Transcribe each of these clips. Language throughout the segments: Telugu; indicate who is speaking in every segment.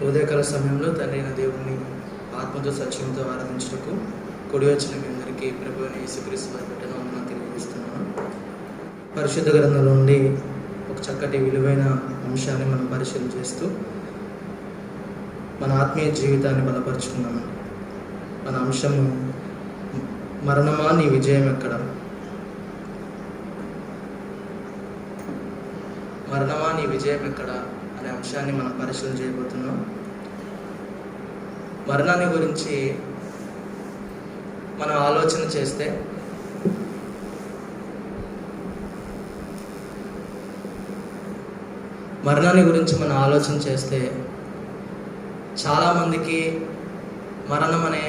Speaker 1: ఉదయకాల సమయంలో తండ్రి అయిన దేవుడిని ఆత్మతో సత్యంతో ఆరాధించుటకు కూడి వచ్చిన మీ అందరికీ ప్రభువైన యేసుక్రీస్తు వారి పెట్టిన వందనాలు తెలియజేస్తున్నాను. పరిశుద్ధ గ్రంథంలో నుండి ఒక చక్కటి విలువైన అంశాన్ని మనం పరిశీలన చేస్తూ మన ఆత్మీయ జీవితాన్ని బలపరుచుకున్నాము. మన అంశము మరణమా నీ విజయం ఎక్కడ? మరణమా నీ విజయం ఎక్కడ అనే అంశాన్ని మనం పరిశీలన చేయబోతున్నాం. మరణాన్ని గురించి మనం ఆలోచన చేస్తే చాలామందికి మరణం అనే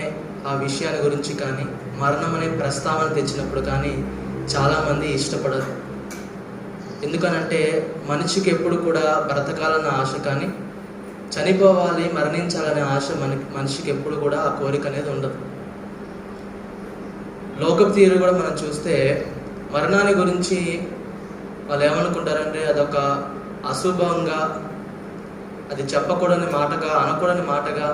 Speaker 1: ఆ విషయాన్ని గురించి కానీ మరణం అనే ప్రస్తావన తెచ్చినప్పుడు కానీ చాలామంది ఇష్టపడరు. ఎందుకనంటే మనిషికి ఎప్పుడు కూడా బ్రతకాలన్న ఆశ కానీ చనిపోవాలి మరణించాలనే ఆశ మనిషికి ఎప్పుడు కూడా ఆ కోరిక అనేది ఉండదు. లోకపు తీరు కూడా మనం చూస్తే మరణాన్ని గురించి వాళ్ళు ఏమనుకుంటారంటే అదొక అశుభంగా, అది చెప్పకూడని మాటగా, అనకూడని మాటగా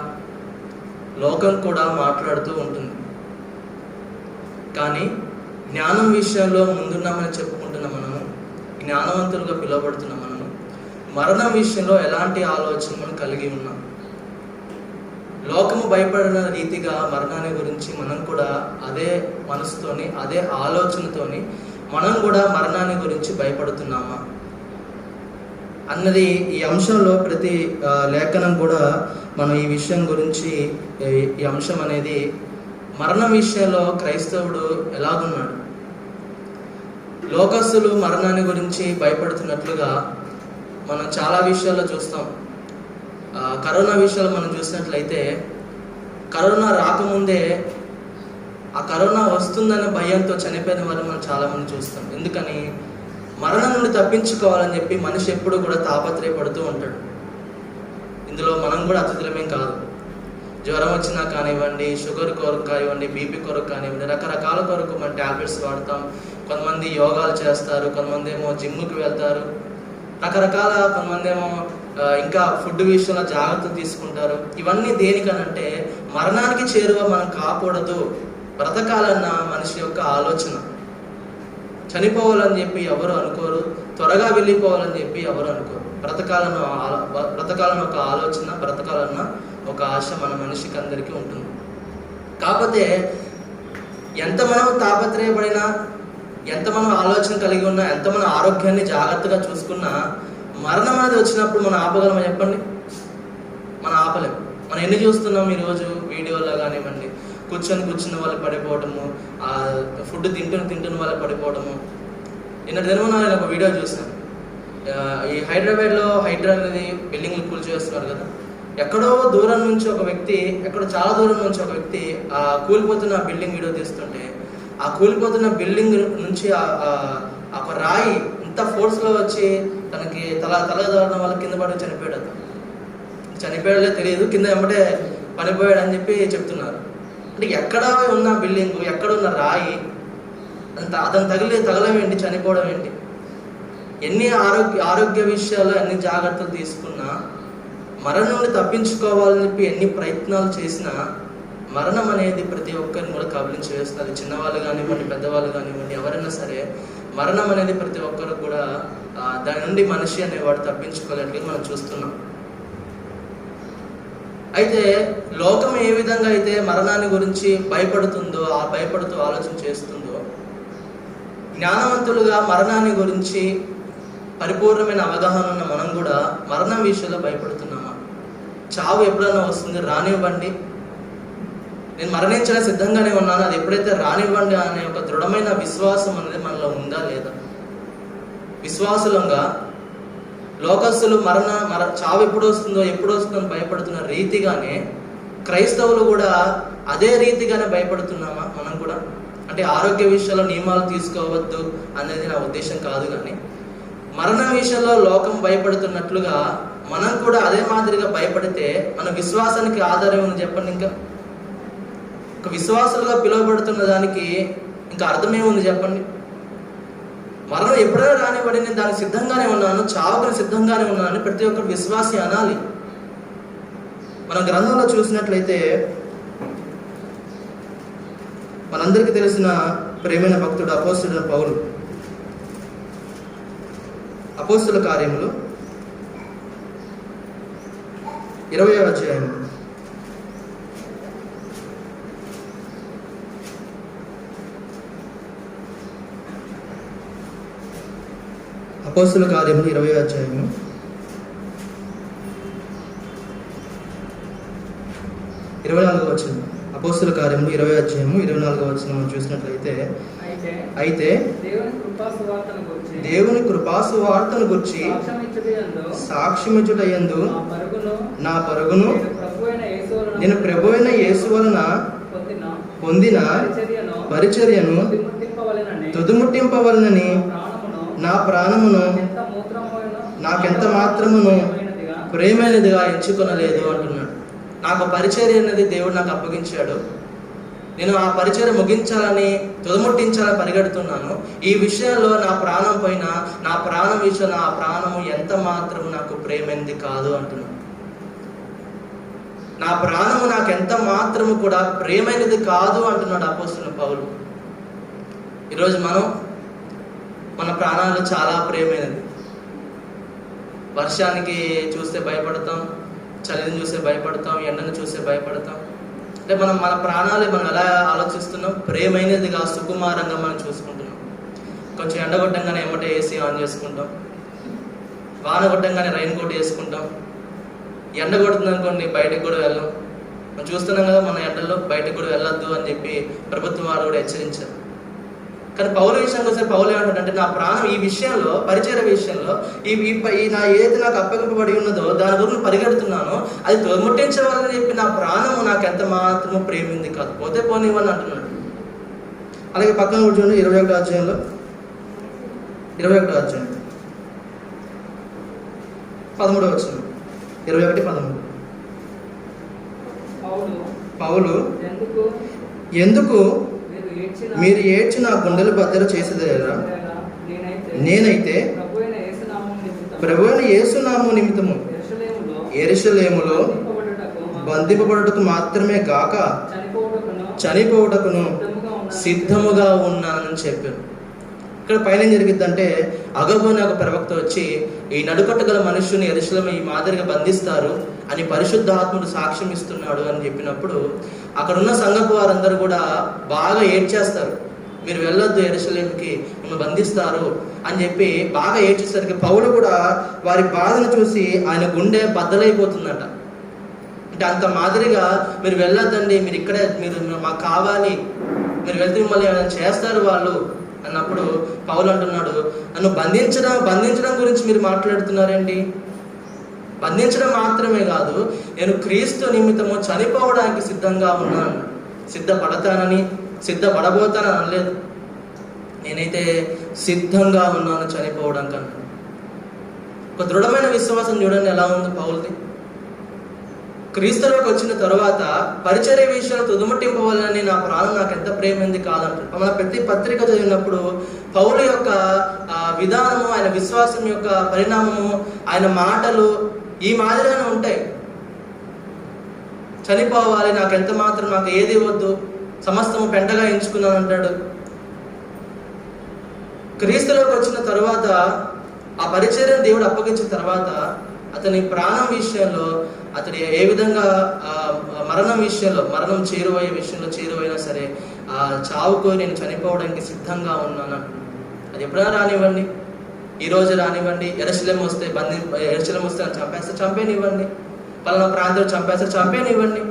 Speaker 1: లోకం కూడా మాట్లాడుతూ ఉంటుంది. కానీ జ్ఞానం విషయంలో ముందున్నామని చెప్పుకుంటున్న మనము, జ్ఞానవంతులుగా పిలువబడుతున్న మనము మరణం విషయంలో ఎలాంటి ఆలోచన మనం కలిగి ఉన్నాం? లోకము భయపడిన రీతిగా మరణాన్ని గురించి మనం కూడా అదే మనసుతోని, అదే ఆలోచనతోని మనం కూడా మరణాన్ని గురించి భయపడుతున్నామా అన్నది ఈ అంశంలో ప్రతి లేఖనం కూడా మనం ఈ విషయం గురించి, ఈ అంశం అనేది మరణం విషయంలో క్రైస్తవుడు ఎలాగున్నాడు, లోకస్తులు మరణాన్ని గురించి భయపడుతున్నట్లుగా మనం చాలా విషయాల్లో చూస్తాం. కరోనా విషయాలు మనం చూసినట్లయితే కరోనా రాకముందే ఆ కరోనా వస్తుందనే భయంతో చనిపోయిన వారు మనం చాలామంది చూస్తాం. ఎందుకని? మరణం నుండి తప్పించుకోవాలని చెప్పి మనిషి ఎప్పుడు కూడా తాపత్రయపడుతూ ఉంటాడు. ఇందులో మనం కూడా అతిథులమేం కాదు. జ్వరం వచ్చినా కానివ్వండి, షుగర్ కొరకు కానివ్వండి, బీపీ కొరకు కానివ్వండి, రకరకాల కొరకు మనం ట్యాబ్లెట్స్ వాడతాం. కొంతమంది యోగాలు చేస్తారు, కొంతమంది ఏమో జిమ్కి వెళ్తారు, రకరకాల, కొంతమంది ఏమో ఇంకా ఫుడ్ విషయంలో జాగ్రత్తలు తీసుకుంటారు. ఇవన్నీ దేనికనంటే మరణానికి చేరువ మనం కాకూడదు, బ్రతకాలన్న మనిషి యొక్క ఆలోచన. చనిపోవాలని చెప్పి ఎవరు అనుకోరు, త్వరగా వెళ్ళిపోవాలని చెప్పి ఎవరు అనుకోరు. బ్రతకాలన్న ఒక ఆలోచన, బ్రతకాలన్న ఒక ఆశ మన మనిషికి అందరికీ ఉంటుంది. కాకపోతే ఎంత మనం తాపత్రయపడినా, ఎంత మనం ఆలోచన కలిగి ఉన్నా, ఎంత మన ఆరోగ్యాన్ని జాగ్రత్తగా చూసుకున్నా, మరణం అనేది వచ్చినప్పుడు మనం ఆపగలమా చెప్పండి? మనం ఆపలేము. మనం ఎన్ని చూస్తున్నాం ఈరోజు వీడియోలో కానివ్వండి, కూర్చున్న వాళ్ళు పడిపోవడము, ఆ ఫుడ్ తింటున్న వాళ్ళు పడిపోవడము. నిన్న దినమున నేను ఒక వీడియో చూసాను. ఈ హైదరాబాద్లో హైడ్రా అనేది బిల్డింగ్లు కూల్చేస్తున్నారు కదా. ఎక్కడో దూరం నుంచి ఒక వ్యక్తి, చాలా దూరం నుంచి ఒక వ్యక్తి ఆ కూలిపోతున్న బిల్డింగ్ వీడియో తీస్తుంటే, ఆ కూలిపోతున్న బిల్డింగ్ నుంచి ఒక రాయి ఇంత ఫోర్స్లో వచ్చి తనకి తలదారడం వల్ల కింద పడి చనిపోయాడు. చనిపోయాడో తెలియదు, కింద వెంబడే పడిపోయాడు అని చెప్పి చెప్తున్నారు. అంటే ఎక్కడ ఉన్న బిల్డింగ్, ఎక్కడ ఉన్న రాయి అతను తగలం ఏంటి, చనిపోవడం ఏంటి? ఎన్ని ఆరోగ్య విషయాల్లో ఎన్ని జాగ్రత్తలు తీసుకున్నా, మరణం నుండి తప్పించుకోవాలని చెప్పి ఎన్ని ప్రయత్నాలు చేసినా, మరణం అనేది ప్రతి ఒక్కరిని కూడా కబలించి వేస్తుంది. చిన్నవాళ్ళు కానివ్వండి, పెద్దవాళ్ళు కానివ్వండి, ఎవరైనా సరే మరణం అనేది ప్రతి ఒక్కరు కూడా దాని నుండి మనిషి అనేవాడు తప్పించుకోలేట్లుగా మనం చూస్తున్నాం. అయితే లోకం ఏ విధంగా అయితే మరణాన్ని గురించి భయపడుతూ ఆలోచన చేస్తుందో, జ్ఞానవంతులుగా మరణాన్ని గురించి పరిపూర్ణమైన అవగాహన ఉన్న మనం కూడా మరణం విషయంలో భయపడుతున్నామా? చావు ఎప్పుడైనా వస్తుంది, రానివ్వండి, నేను మరణించడానికి సిద్ధంగానే ఉన్నాను, అది ఎప్పుడైతే రానివ్వండి అనే ఒక దృఢమైన విశ్వాసం అనేది మనలో ఉందా లేదా? విశ్వాసులంగా లోకస్తులు చావు ఎప్పుడు వస్తుందో భయపడుతున్న రీతిగానే క్రైస్తవులు కూడా అదే రీతిగానే భయపడుతున్నామా మనం కూడా? అంటే ఆరోగ్య విషయంలో నియమాలు తీసుకోవద్దు అనేది నా ఉద్దేశం కాదు, కానీ మరణం విషయంలో లోకం భయపడుతున్నట్లుగా మనం కూడా అదే మాదిరిగా భయపడితే మన విశ్వాసానికి ఆధారం ఏమని చెప్పండి? ఇంకా ఒక విశ్వాసులుగా పిలువబడుతున్న దానికి ఇంకా అర్థమేముంది చెప్పండి? మరణం ఎప్పుడైనా రానివ్వండి, నేను దానికి సిద్ధంగానే ఉన్నాను, చావుకు సిద్ధంగానే ఉన్నాను ప్రతి ఒక్కరు విశ్వాసి అనాలి. మన గ్రంథంలో చూసినట్లయితే మనందరికీ తెలిసిన ప్రేమైన భక్తుడు అపోస్తలుడైన పౌలు, అపోస్తల కార్యములు 20వ అధ్యాయం అపోస్తల కార్యములు 20వ అధ్యాయము 24వ వచనం. అపోస్తల కార్యములు 20వ అధ్యాయము 24వ వచనం మనం చూసినట్లయితే, అయితే దేవుని కృపాసువార్తను గురించి సాక్ష్యమిచ్చుటయందు నా పరుగును నేను ప్రభువైన యేసు వలన పొందిన పరిచర్యను తుదముట్టింపవలనని నా ప్రాణమును నాకెంత మాత్రమును ప్రేమైనదిగా ఎంచుకొనలేదు అంటున్నాడు. నాకు పరిచర్య అనేది దేవుడు నాకు అప్పగించాడు. నేను ఆ పరిచర్య ముగించాలని, తుదముట్టించాలని పరిగెడుతున్నాను. ఈ విషయంలో నా ప్రాణం పైన, నా ప్రాణం విషయంలో ఆ ప్రాణము ఎంత మాత్రము నాకు ప్రేమైనది కాదు అంటున్నాను. నా ప్రాణము నాకు ఎంత మాత్రము కూడా ప్రేమైనది కాదు అంటున్నాడు అపోస్తలుడైన పౌలు. ఈరోజు మన ప్రాణాలు చాలా ప్రేమైనది. వర్షానికి చూస్తే భయపడతాం, చలిని చూస్తే భయపడతాం, ఎండను చూస్తే భయపడతాం. అంటే మన ప్రాణాలు మనం ఎలా ఆలోచిస్తున్నాం? ప్రేమైనదిగా, సుకుమారంగా మనం చూసుకుంటున్నాం. కొంచెం ఎండ కొట్టంగానే ఏమంటే ఏసీ ఆన్ చేసుకుంటాం, వాన కొట్టంగానే రైన్ కోట్ వేసుకుంటాం. ఎండ కొడుతుంది అనుకోండి, బయటకు కూడా వెళ్ళాం. మనం చూస్తున్నాం కదా, మన ఎండలో బయటకు కూడా వెళ్ళొద్దు అని చెప్పి ప్రభుత్వం వారు కూడా హెచ్చరించారు. కానీ పౌలు విషయానికి వస్తే పౌలు ఏమంటాడంటే, నా ప్రాణం ఈ విషయంలో, పరిచర్య విషయంలో, ఈ నా ఏది నాకు అప్పగింపబడి ఉన్నదో దాని గురించి పరిగెడుతున్నాను, అది తొలముట్టించవాలని చెప్పి నా ప్రాణము నాకు ఎంత మాత్రము ప్రేమింది కాదు, పోతే పోనివ్వని అంటున్నాడు. అలాగే పక్కన కూర్చోండి, 21వ అధ్యాయంలో 21వ అధ్యాయం 13వ వచనం. 21:13. పౌలు ఎందుకు మీరు ఏడ్చి నా గుండెలు బద్దలు చేసేదేరా? నేనైతే ప్రభువైన యేసు నామము నిమిత్తము యెరూషలేములో బంధింపబడుటకు మాత్రమే గాక చనిపోవుటకును సిద్ధముగా ఉన్నానని చెప్పాను. ఇక్కడ పైన ఏం జరిగిద్దంటే, అగబు అనే ఒక ప్రవక్త వచ్చి, ఈ నడుకట్టగల మనుష్యుని యెరూషలేము ఈ మాదిరిగా బంధిస్తారు అని పరిశుద్ధాత్ముడు సాక్ష్యం ఇస్తున్నాడు అని చెప్పినప్పుడు, అక్కడున్న సంఘపు వారందరూ కూడా బాగా ఏడ్చేస్తారు. మీరు వెళ్ళొద్దు, యెరూషలేముకి మిమ్మల్ని బంధిస్తారు అని చెప్పి బాగా ఏడ్చేసరికి పౌలు కూడా వారి బాధను చూసి ఆయన గుండె బద్దలైపోతుందట. అంటే అంత మాదిరిగా మీరు వెళ్ళొద్దండి, మీరు ఇక్కడే, మీరు మాకు కావాలి, మీరు వెళ్తే మిమ్మల్ని ఏమైనా చేస్తారు వాళ్ళు అన్నప్పుడు పౌలు అంటున్నాడు, నన్ను బంధించడం గురించి మీరు మాట్లాడుతున్నారేంటి? బంధించడం మాత్రమే కాదు, నేను క్రీస్తు నిమిత్తము చనిపోవడానికి సిద్ధంగా ఉన్నాను. సిద్ధపడబోతానని అనలేదు. నేనైతే సిద్ధంగా ఉన్నాను చనిపోవడం కన్నా. ఒక దృఢమైన విశ్వాసం చూడండి ఎలా ఉంది పౌలుది. క్రీస్తులోకి వచ్చిన తర్వాత పరిచర్య విషయంలో తుదముట్టింపవాలని నా ప్రాణం నాకు ఎంత ప్రేమైంది కాదంటారు. మన ప్రతి పత్రిక చదివినప్పుడు పౌలు యొక్క విధానము, ఆయన విశ్వాసం యొక్క పరిణామము, ఆయన మాటలు ఈ మాదిరిగానే ఉంటాయి. చనిపోవాలి, నాకు ఎంత మాత్రం, నాకు ఏది వద్దు, సమస్తము పెంటగా ఎంచుకున్నాను అంటాడు. క్రీస్తులోకి వచ్చిన తర్వాత, ఆ పరిచర్యను దేవుడు అప్పగించిన తర్వాత, అతని ప్రాణం విషయంలో, అతడు ఏ విధంగా మరణం విషయంలో, మరణం చేరువైనా సరే, ఆ చావుకు నేను చనిపోవడానికి సిద్ధంగా ఉన్నాను. అది ఎప్పుడైనా రానివ్వండి, ఈరోజు రానివ్వండి, యెరూషలేము వస్తే చంపేనివ్వండి, పలానా ప్రాంతం చంపేనివ్వండి.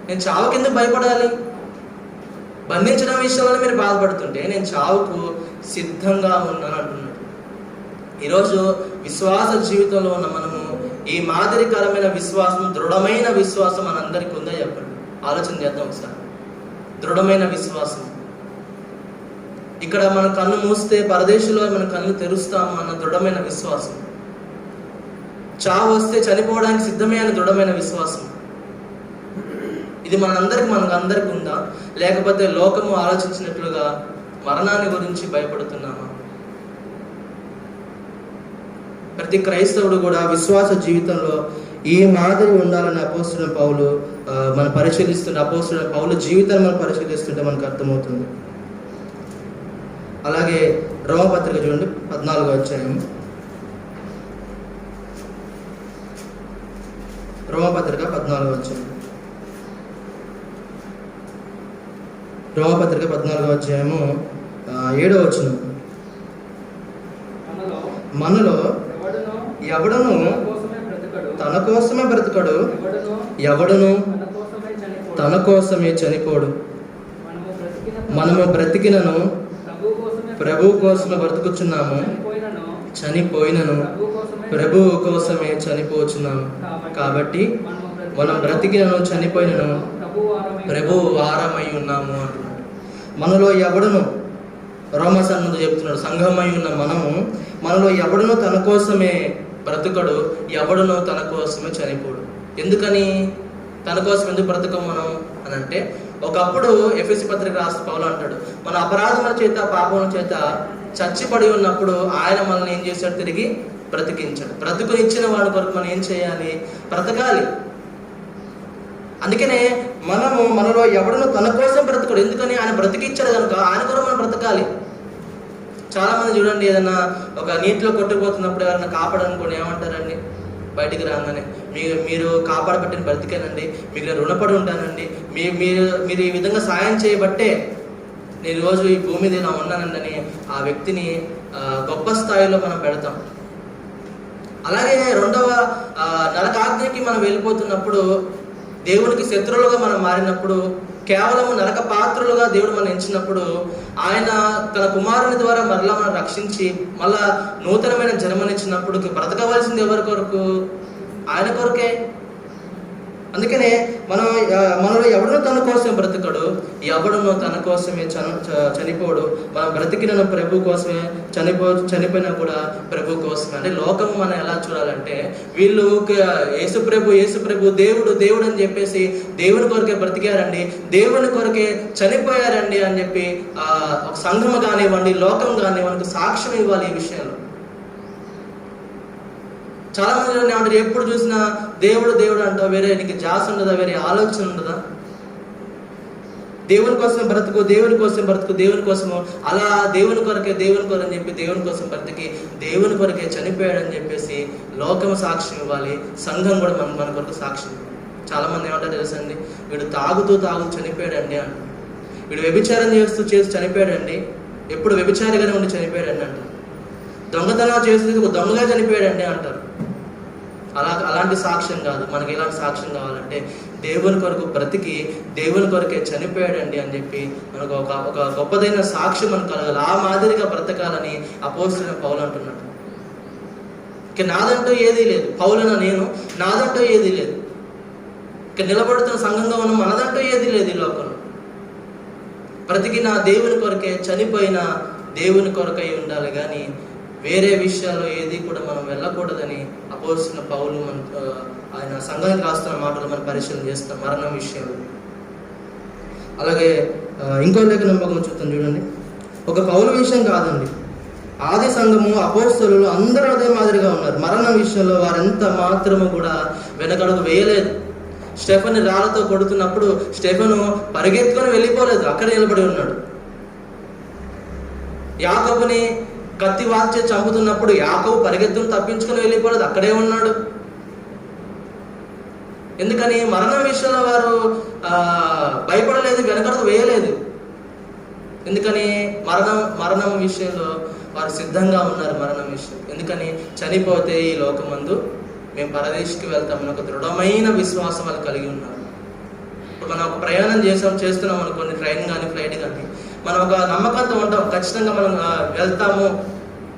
Speaker 1: నేను చావు కింద భయపడాలి? బంధించడం విషయంలో మీరు బాధపడుతుంటే నేను చావుకు సిద్ధంగా ఉన్నాను అంటున్నాడు. ఈరోజు విశ్వాస జీవితంలో ఉన్న మనము ఈ మాదిరికరమైన విశ్వాసం, దృఢమైన విశ్వాసం మనందరికీ ఉందా చెప్పండి? ఆలోచన చేద్దాం ఒకసారి. దృఢమైన విశ్వాసం. ఇక్కడ మన కన్ను మూస్తే పరదేశంలో మన కన్ను తెరుస్తాము అన్న దృఢమైన విశ్వాసం. చావు వస్తే చనిపోవడానికి సిద్ధమే అని దృఢమైన విశ్వాసం. ఇది మనకందరికి ఉందా? లేకపోతే లోకము ఆలోచించినట్లుగా మరణాన్ని గురించి భయపడుతున్నామా? ప్రతి క్రైస్తవుడు కూడా విశ్వాస జీవితంలో ఈ మాదిరి ఉండాలని అపోస్తలుడైన పౌలు మనం పరిశీలిస్తుంటే, అపోస్తలుడైన పౌలు జీవితాన్ని మనం పరిశీలిస్తుంటే మనకు అర్థమవుతుంది. అలాగే రోమపత్రిక చూడండి 14వ అధ్యాయం. రోమపత్రిక 14వ అధ్యాయం. రోమపత్రిక 14వ అధ్యాయము 7వ వచనం. మనలో ఎవడును తన కోసమే బ్రతకడు, ఎవడును తన కోసమే చనిపోడు. మనము బ్రతికినను ప్రభువు కోసమే బ్రతుకుచున్నాము, చనిపోయినను ప్రభువు కోసమే చనిపోచున్నాము. కాబట్టి మనం బ్రతికినను చనిపోయినను ప్రభువు వారమై ఉన్నాము అంటున్నాడు. మనలో ఎవడును, రోమసన్నుడు చెప్తున్నాడు, సంఘమై ఉన్న మనలో ఎవడునో తన కోసమే బ్రతుకడు, ఎవడునో తన కోసమే చనిపోడు. ఎందుకని తన కోసం ఎందుకు బ్రతకం మనం అని అంటే, ఒకప్పుడు ఎఫెసీ పత్రిక రాస్తూ పౌలు అంటాడు, మన అపరాధముల చేత పాపముల చేత చచ్చిపడి ఉన్నప్పుడు ఆయన మనల్ని ఏం చేశాడు? తిరిగి బ్రతికించాడు. బ్రతుకునిచ్చిన వాడి కొరకు మనం ఏం చేయాలి? బ్రతకాలి. అందుకనే మనలో ఎవడనో తన కోసం బ్రతకడు, ఎందుకని ఆయన బ్రతికిచ్చాడు కనుక ఆయన కొరకు మనం బ్రతకాలి. చాలా మంది చూడండి, ఏదైనా ఒక నీటిలో కొట్టుకుపోతున్నప్పుడు ఎవరైనా కాపాడనుకోండి, ఏమంటారండి? బయటికి రాగానే మీరు కాపాడబట్టిన బ్రతికానండి, మీకు నేను రుణపడి ఉంటానండి, మీరు ఈ విధంగా సాయం చేయబట్టే నేను రోజు ఈ భూమి మీద ఇలా ఉన్నానండి అని ఆ వ్యక్తిని గొప్ప స్థాయిలో మనం పెడతాం. అలాగే రెండవ నరకాగ్నికి మనం వెళ్ళిపోతున్నప్పుడు, దేవునికి శత్రువులుగా మనం మారినప్పుడు, కేవలం నరక పాత్రులుగా దేవుడు మనం ఎంచినప్పుడు, ఆయన తన కుమారుని ద్వారా మరలా మనం రక్షించి మళ్ళా నూతనమైన జన్మనిచ్చినప్పుడు బ్రతకవలసింది ఎవరి కొరకు? ఆయన కొరకే. అందుకనే మనలో ఎవడనో తన కోసం బ్రతకడు, ఎవడనో తన కోసమే చనిపోడు. మనం బ్రతికిన ప్రభు కోసమే, చనిపోయినా కూడా ప్రభు కోసమే. అంటే లోకం మనం ఎలా చూడాలంటే, వీళ్ళు యేసు ప్రభు దేవుడు అని చెప్పేసి దేవుని కొరకే బ్రతికారండి, దేవుని కొరకే చనిపోయారండి అని చెప్పి ఒక సంఘం కానివ్వండి, లోకం కానివ్వండి సాక్ష్యం ఇవ్వాలి ఈ విషయంలో. చాలా మంది ఏమంటారు, ఎప్పుడు చూసినా దేవుడు అంటావు, వేరే నీకు జాస్ ఉండదా? వేరే ఆలోచన ఉండదా? దేవుని కోసం బ్రతుకు, దేవుని కోసము అలా దేవుని కొరకే అని చెప్పి దేవుని కోసం బ్రతికి దేవుని కొరకే చనిపోయాడని చెప్పేసి లోకం సాక్ష్యం ఇవ్వాలి, సంఘం కూడా మన కొరకు సాక్ష్యం ఇవ్వాలి. చాలా మంది ఏమంటారు తెలుసండి, వీడు తాగుతూ చనిపోయాడండి అంట, వీడు వ్యభిచారం చేసి చనిపోయాడండి, ఎప్పుడు వ్యభిచారిగానే ఉండి చనిపోయాడండి అంటారు, దొంగతనం చేసి ఒక దొంగగా చనిపోయాడండి అంటారు. అలాంటి సాక్ష్యం కాదు. మనకి ఎలాంటి సాక్ష్యం కావాలంటే, దేవుని కొరకు బ్రతికి దేవుని కొరకే చనిపోయాడండి అని చెప్పి మనకు ఒక గొప్పదైన సాక్ష్యం మనకు కలగాలి. ఆ మాదిరిగా బ్రతకాలని అపోస్తలుడైన పౌలు అంటున్నాడు. ఇక నాదంటూ ఏదీ లేదు, పౌలన నేను, నాదంటూ ఏదీ లేదు. ఇక నిలబడుతున్న సంఘంగా మనం మనదంటూ ఏదీ లేదు ఈ లోకంలో. బ్రతికిన దేవుని కొరకే, చనిపోయిన దేవుని కొరకై ఉండాలి, కానీ వేరే విషయాల్లో ఏది కూడా మనం వెళ్ళకూడదని అపోస్తలుడైన పౌలు ఆయన సంఘానికి రాస్తున్న మాటలు మనం పరిశీలన చేస్తాం, మరణం విషయంలో. అలాగే ఇంకో లేఖనం భాగం చూస్తాం చూడండి. ఒక పౌలు విషయం కాదండి, ఆది సంఘము అపోస్తలులు అందరూ అదే మాదిరిగా ఉన్నారు. మరణం విషయంలో వారెంత మాత్రము కూడా వెనకడుగు వేయలేదు. స్టెఫెను రాళ్లతో కొడుతున్నప్పుడు స్టెఫెను పరిగెత్తుకొని వెళ్ళిపోలేదు, అక్కడే నిలబడి ఉన్నాడు. యాకోబుని కత్తి వాల్చే చంపుతున్నప్పుడు యాకోబు పరిగెత్తును తప్పించుకొని వెళ్ళిపోలేదు, అక్కడే ఉన్నాడు. ఎందుకని? మరణం విషయంలో వారు భయపడలేదు, వెనకడుగు వేయలేదు. ఎందుకని? మరణం విషయంలో వారు సిద్ధంగా ఉన్నారు. మరణం విషయం ఎందుకని? చనిపోతే ఈ లోకమందు మేము పరదేశికి వెళ్తామని ఒక దృఢమైన విశ్వాసం వాళ్ళు కలిగి ఉన్నారు. ఇప్పుడు మనం ఒక ప్రయాణం చేస్తున్నాం అనుకోండి, ట్రైన్ కానీ ఫ్లైట్ కానీ, మనం ఒక నమ్మకంతో ఉంటాం, ఖచ్చితంగా మనం వెళ్తాము,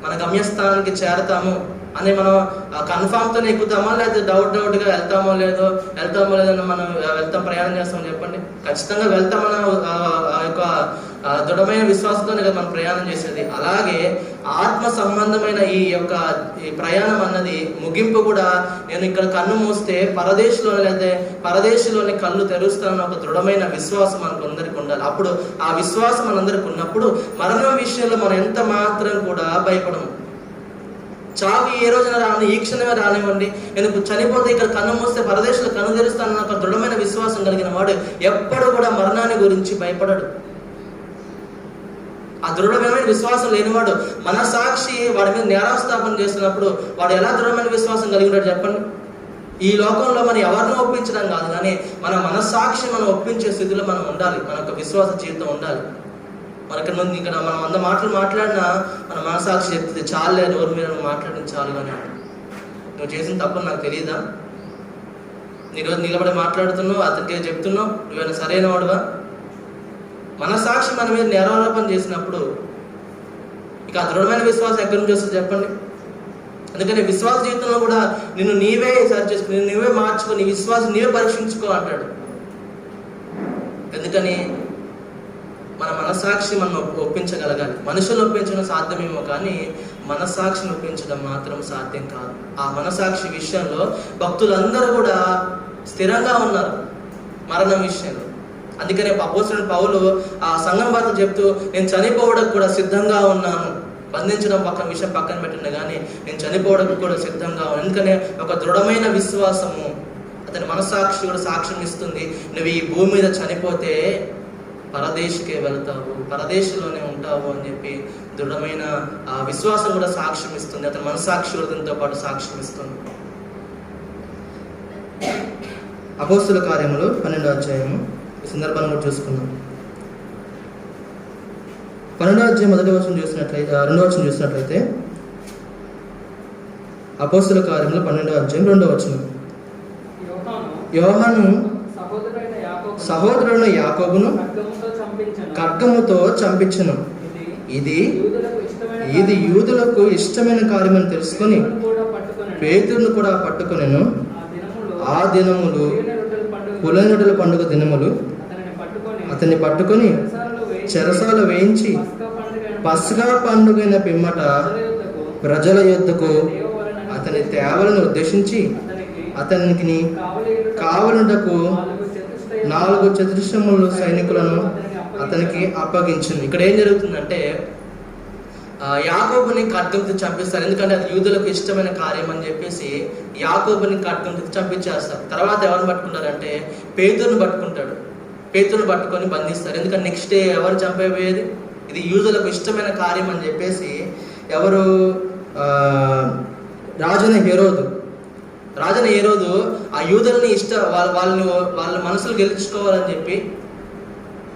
Speaker 1: మన గమ్యస్థానానికి చేరతాము అని మనం కన్ఫామ్తోనే ఎక్కుతామా, లేదా డౌట్గా వెళ్తామో లేదో అని మనం ప్రయాణం చేస్తామని చెప్పండి. ఖచ్చితంగా వెళ్తామన్న యొక్క దృఢమైన విశ్వాసంతోనే కదా మనం ప్రయాణం చేసేది. అలాగే ఆత్మ సంబంధమైన ఈ ప్రయాణం అన్నది ముగింపు కూడా, నేను ఇక్కడ కన్ను మూస్తే పరదేశంలోని కళ్ళు తెరుస్తానన్న ఒక దృఢమైన విశ్వాసం మనకు అందరికి ఉండాలి. అప్పుడు ఆ విశ్వాసం మనందరికి ఉన్నప్పుడు మరణం విషయంలో మనం ఎంత మాత్రం కూడా భయపడము. చావు ఏ రోజున రాని, ఈ క్షణమే రానివ్వండి, నేను చనిపోతే ఇక్కడ కన్ను మూస్తే పరదేశంలో కన్ను తెరుస్తానన్న ఒక దృఢమైన విశ్వాసం కలిగిన వాడు ఎప్పుడు కూడా మరణాన్ని గురించి భయపడడు. ఆ దృఢమైన విశ్వాసం లేనివాడు, మనసాక్షి వాడి మీద నేరాస్థాపన చేస్తున్నప్పుడు వాడు ఎలా దృఢమైన విశ్వాసం కలిగి ఉంటాడు చెప్పండి? ఈ లోకంలో మనం ఎవరిని ఒప్పించడం కాదు, కానీ మన మనస్సాక్షి మనం ఒప్పించే స్థితిలో మనం ఉండాలి. మన యొక్క విశ్వాస జీవితం ఉండాలి. మనకి ఇక్కడ మనం 100 మాటలు మాట్లాడినా మన మనస్సాక్షి చెప్తుంది, చాలే నోరు మీద నువ్వు మాట్లాడిన చాలు అని. నువ్వు చేసిన తప్పని నాకు తెలియదా? ఈరోజు నిలబడి మాట్లాడుతున్నావు, అతనికి చెప్తున్నావు, నువ్వేనా సరైన వాడువా? మనస్సాక్షి మన మీద నేరారోపణ చేసినప్పుడు ఇక ఆ దృఢమైన విశ్వాసం ఎక్కడి నుంచి వస్తుంది చెప్పండి? అందుకని విశ్వాస జీవితంలో కూడా నిన్ను నీవే సరి చేసుకుని, నిన్ను నీవే మార్చుకో, నీ విశ్వాసం నీవే పరీక్షించుకో అంటాడు. ఎందుకని? మన మనస్సాక్షి మనం ఒప్పించగలగాలి. మనుషులను ఒప్పించడం సాధ్యమేమో, కానీ మనస్సాక్షిని ఒప్పించడం మాత్రం సాధ్యం కాదు. ఆ మనస్సాక్షి విషయంలో భక్తులందరూ కూడా స్థిరంగా ఉన్నారు మరణం విషయంలో. అందుకనే అపోస్తలుడైన పౌలు ఆ సంఘం వార్తలు చెప్తూ, నేను చనిపోవడానికి కూడా సిద్ధంగా ఉన్నాను. బంధించడం విషయం పక్కన పెట్టండి, కానీ నేను చనిపోవడానికి కూడా సిద్ధంగా ఉన్నాను. ఎందుకనే ఒక దృఢమైన విశ్వాసము అతని మనస్సాక్షి కూడా సాక్ష్యం ఇస్తుంది. నువ్వు ఈ భూమి మీద చనిపోతే పరదేశికే వెళ్తావు, పరదేశంలోనే ఉంటావు అని చెప్పి దృఢమైన ఆ విశ్వాసం కూడా సాక్ష్యం ఇస్తుంది. అతని మనస్సాక్షి వృతంతో పాటు సాక్ష్యం ఇస్తుంది. అపోస్తలుల కార్యములు 12వ అధ్యాయము ఈ సందర్భాన్ని కూడా చూసుకుందాం. 12వ అధ్యాయం 1వ వచనం చూసినట్లయితే, 2వ వచనం చూసినట్లయితే, అపోస్తలుల కార్యములు 12వ అధ్యాయం 2వ వచనం, యోహాను సహోదరుడైన యాకోబును ఖడ్గముతో చంపించెను. ఇది యూదులకు ఇష్టమైన కార్యమని తెలుసుకొని పేతురును కూడా పట్టుకొనెను. ఆ దినములు పులియని రొట్టెల పండుగ దినములు. అతన్ని పట్టుకొని చెరసాల వేయించి పస్కా పండుగైన పిమ్మట ప్రజల యొద్దకు అతని తేవలను ఉద్దేశించి అతనికి కావలుటకు 4 చతురస్రముల సైనికులను అతనికి అప్పగించింది. ఇక్కడ ఏం జరుగుతుందంటే, యాకోబుని ఖడ్గంతో చంపిస్తారు. ఎందుకంటే అది యూదులకు ఇష్టమైన కార్యం అని చెప్పేసి యాకోబుని ఖడ్గంతో చంపించేస్తారు. తర్వాత ఎవరిని పట్టుకుంటారంటే పేతురుని పట్టుకుంటాడు. పేతురుని పట్టుకొని బంధిస్తారు. ఎందుకంటే నెక్స్ట్ డే ఎవరు చంపేపోయేది? ఇది యూదులకు ఇష్టమైన కార్యం అని చెప్పేసి ఎవరు? రాజైన హేరోదు ఆ యూదుల్ని వాళ్ళ మనసులు గెలుచుకోవాలని చెప్పి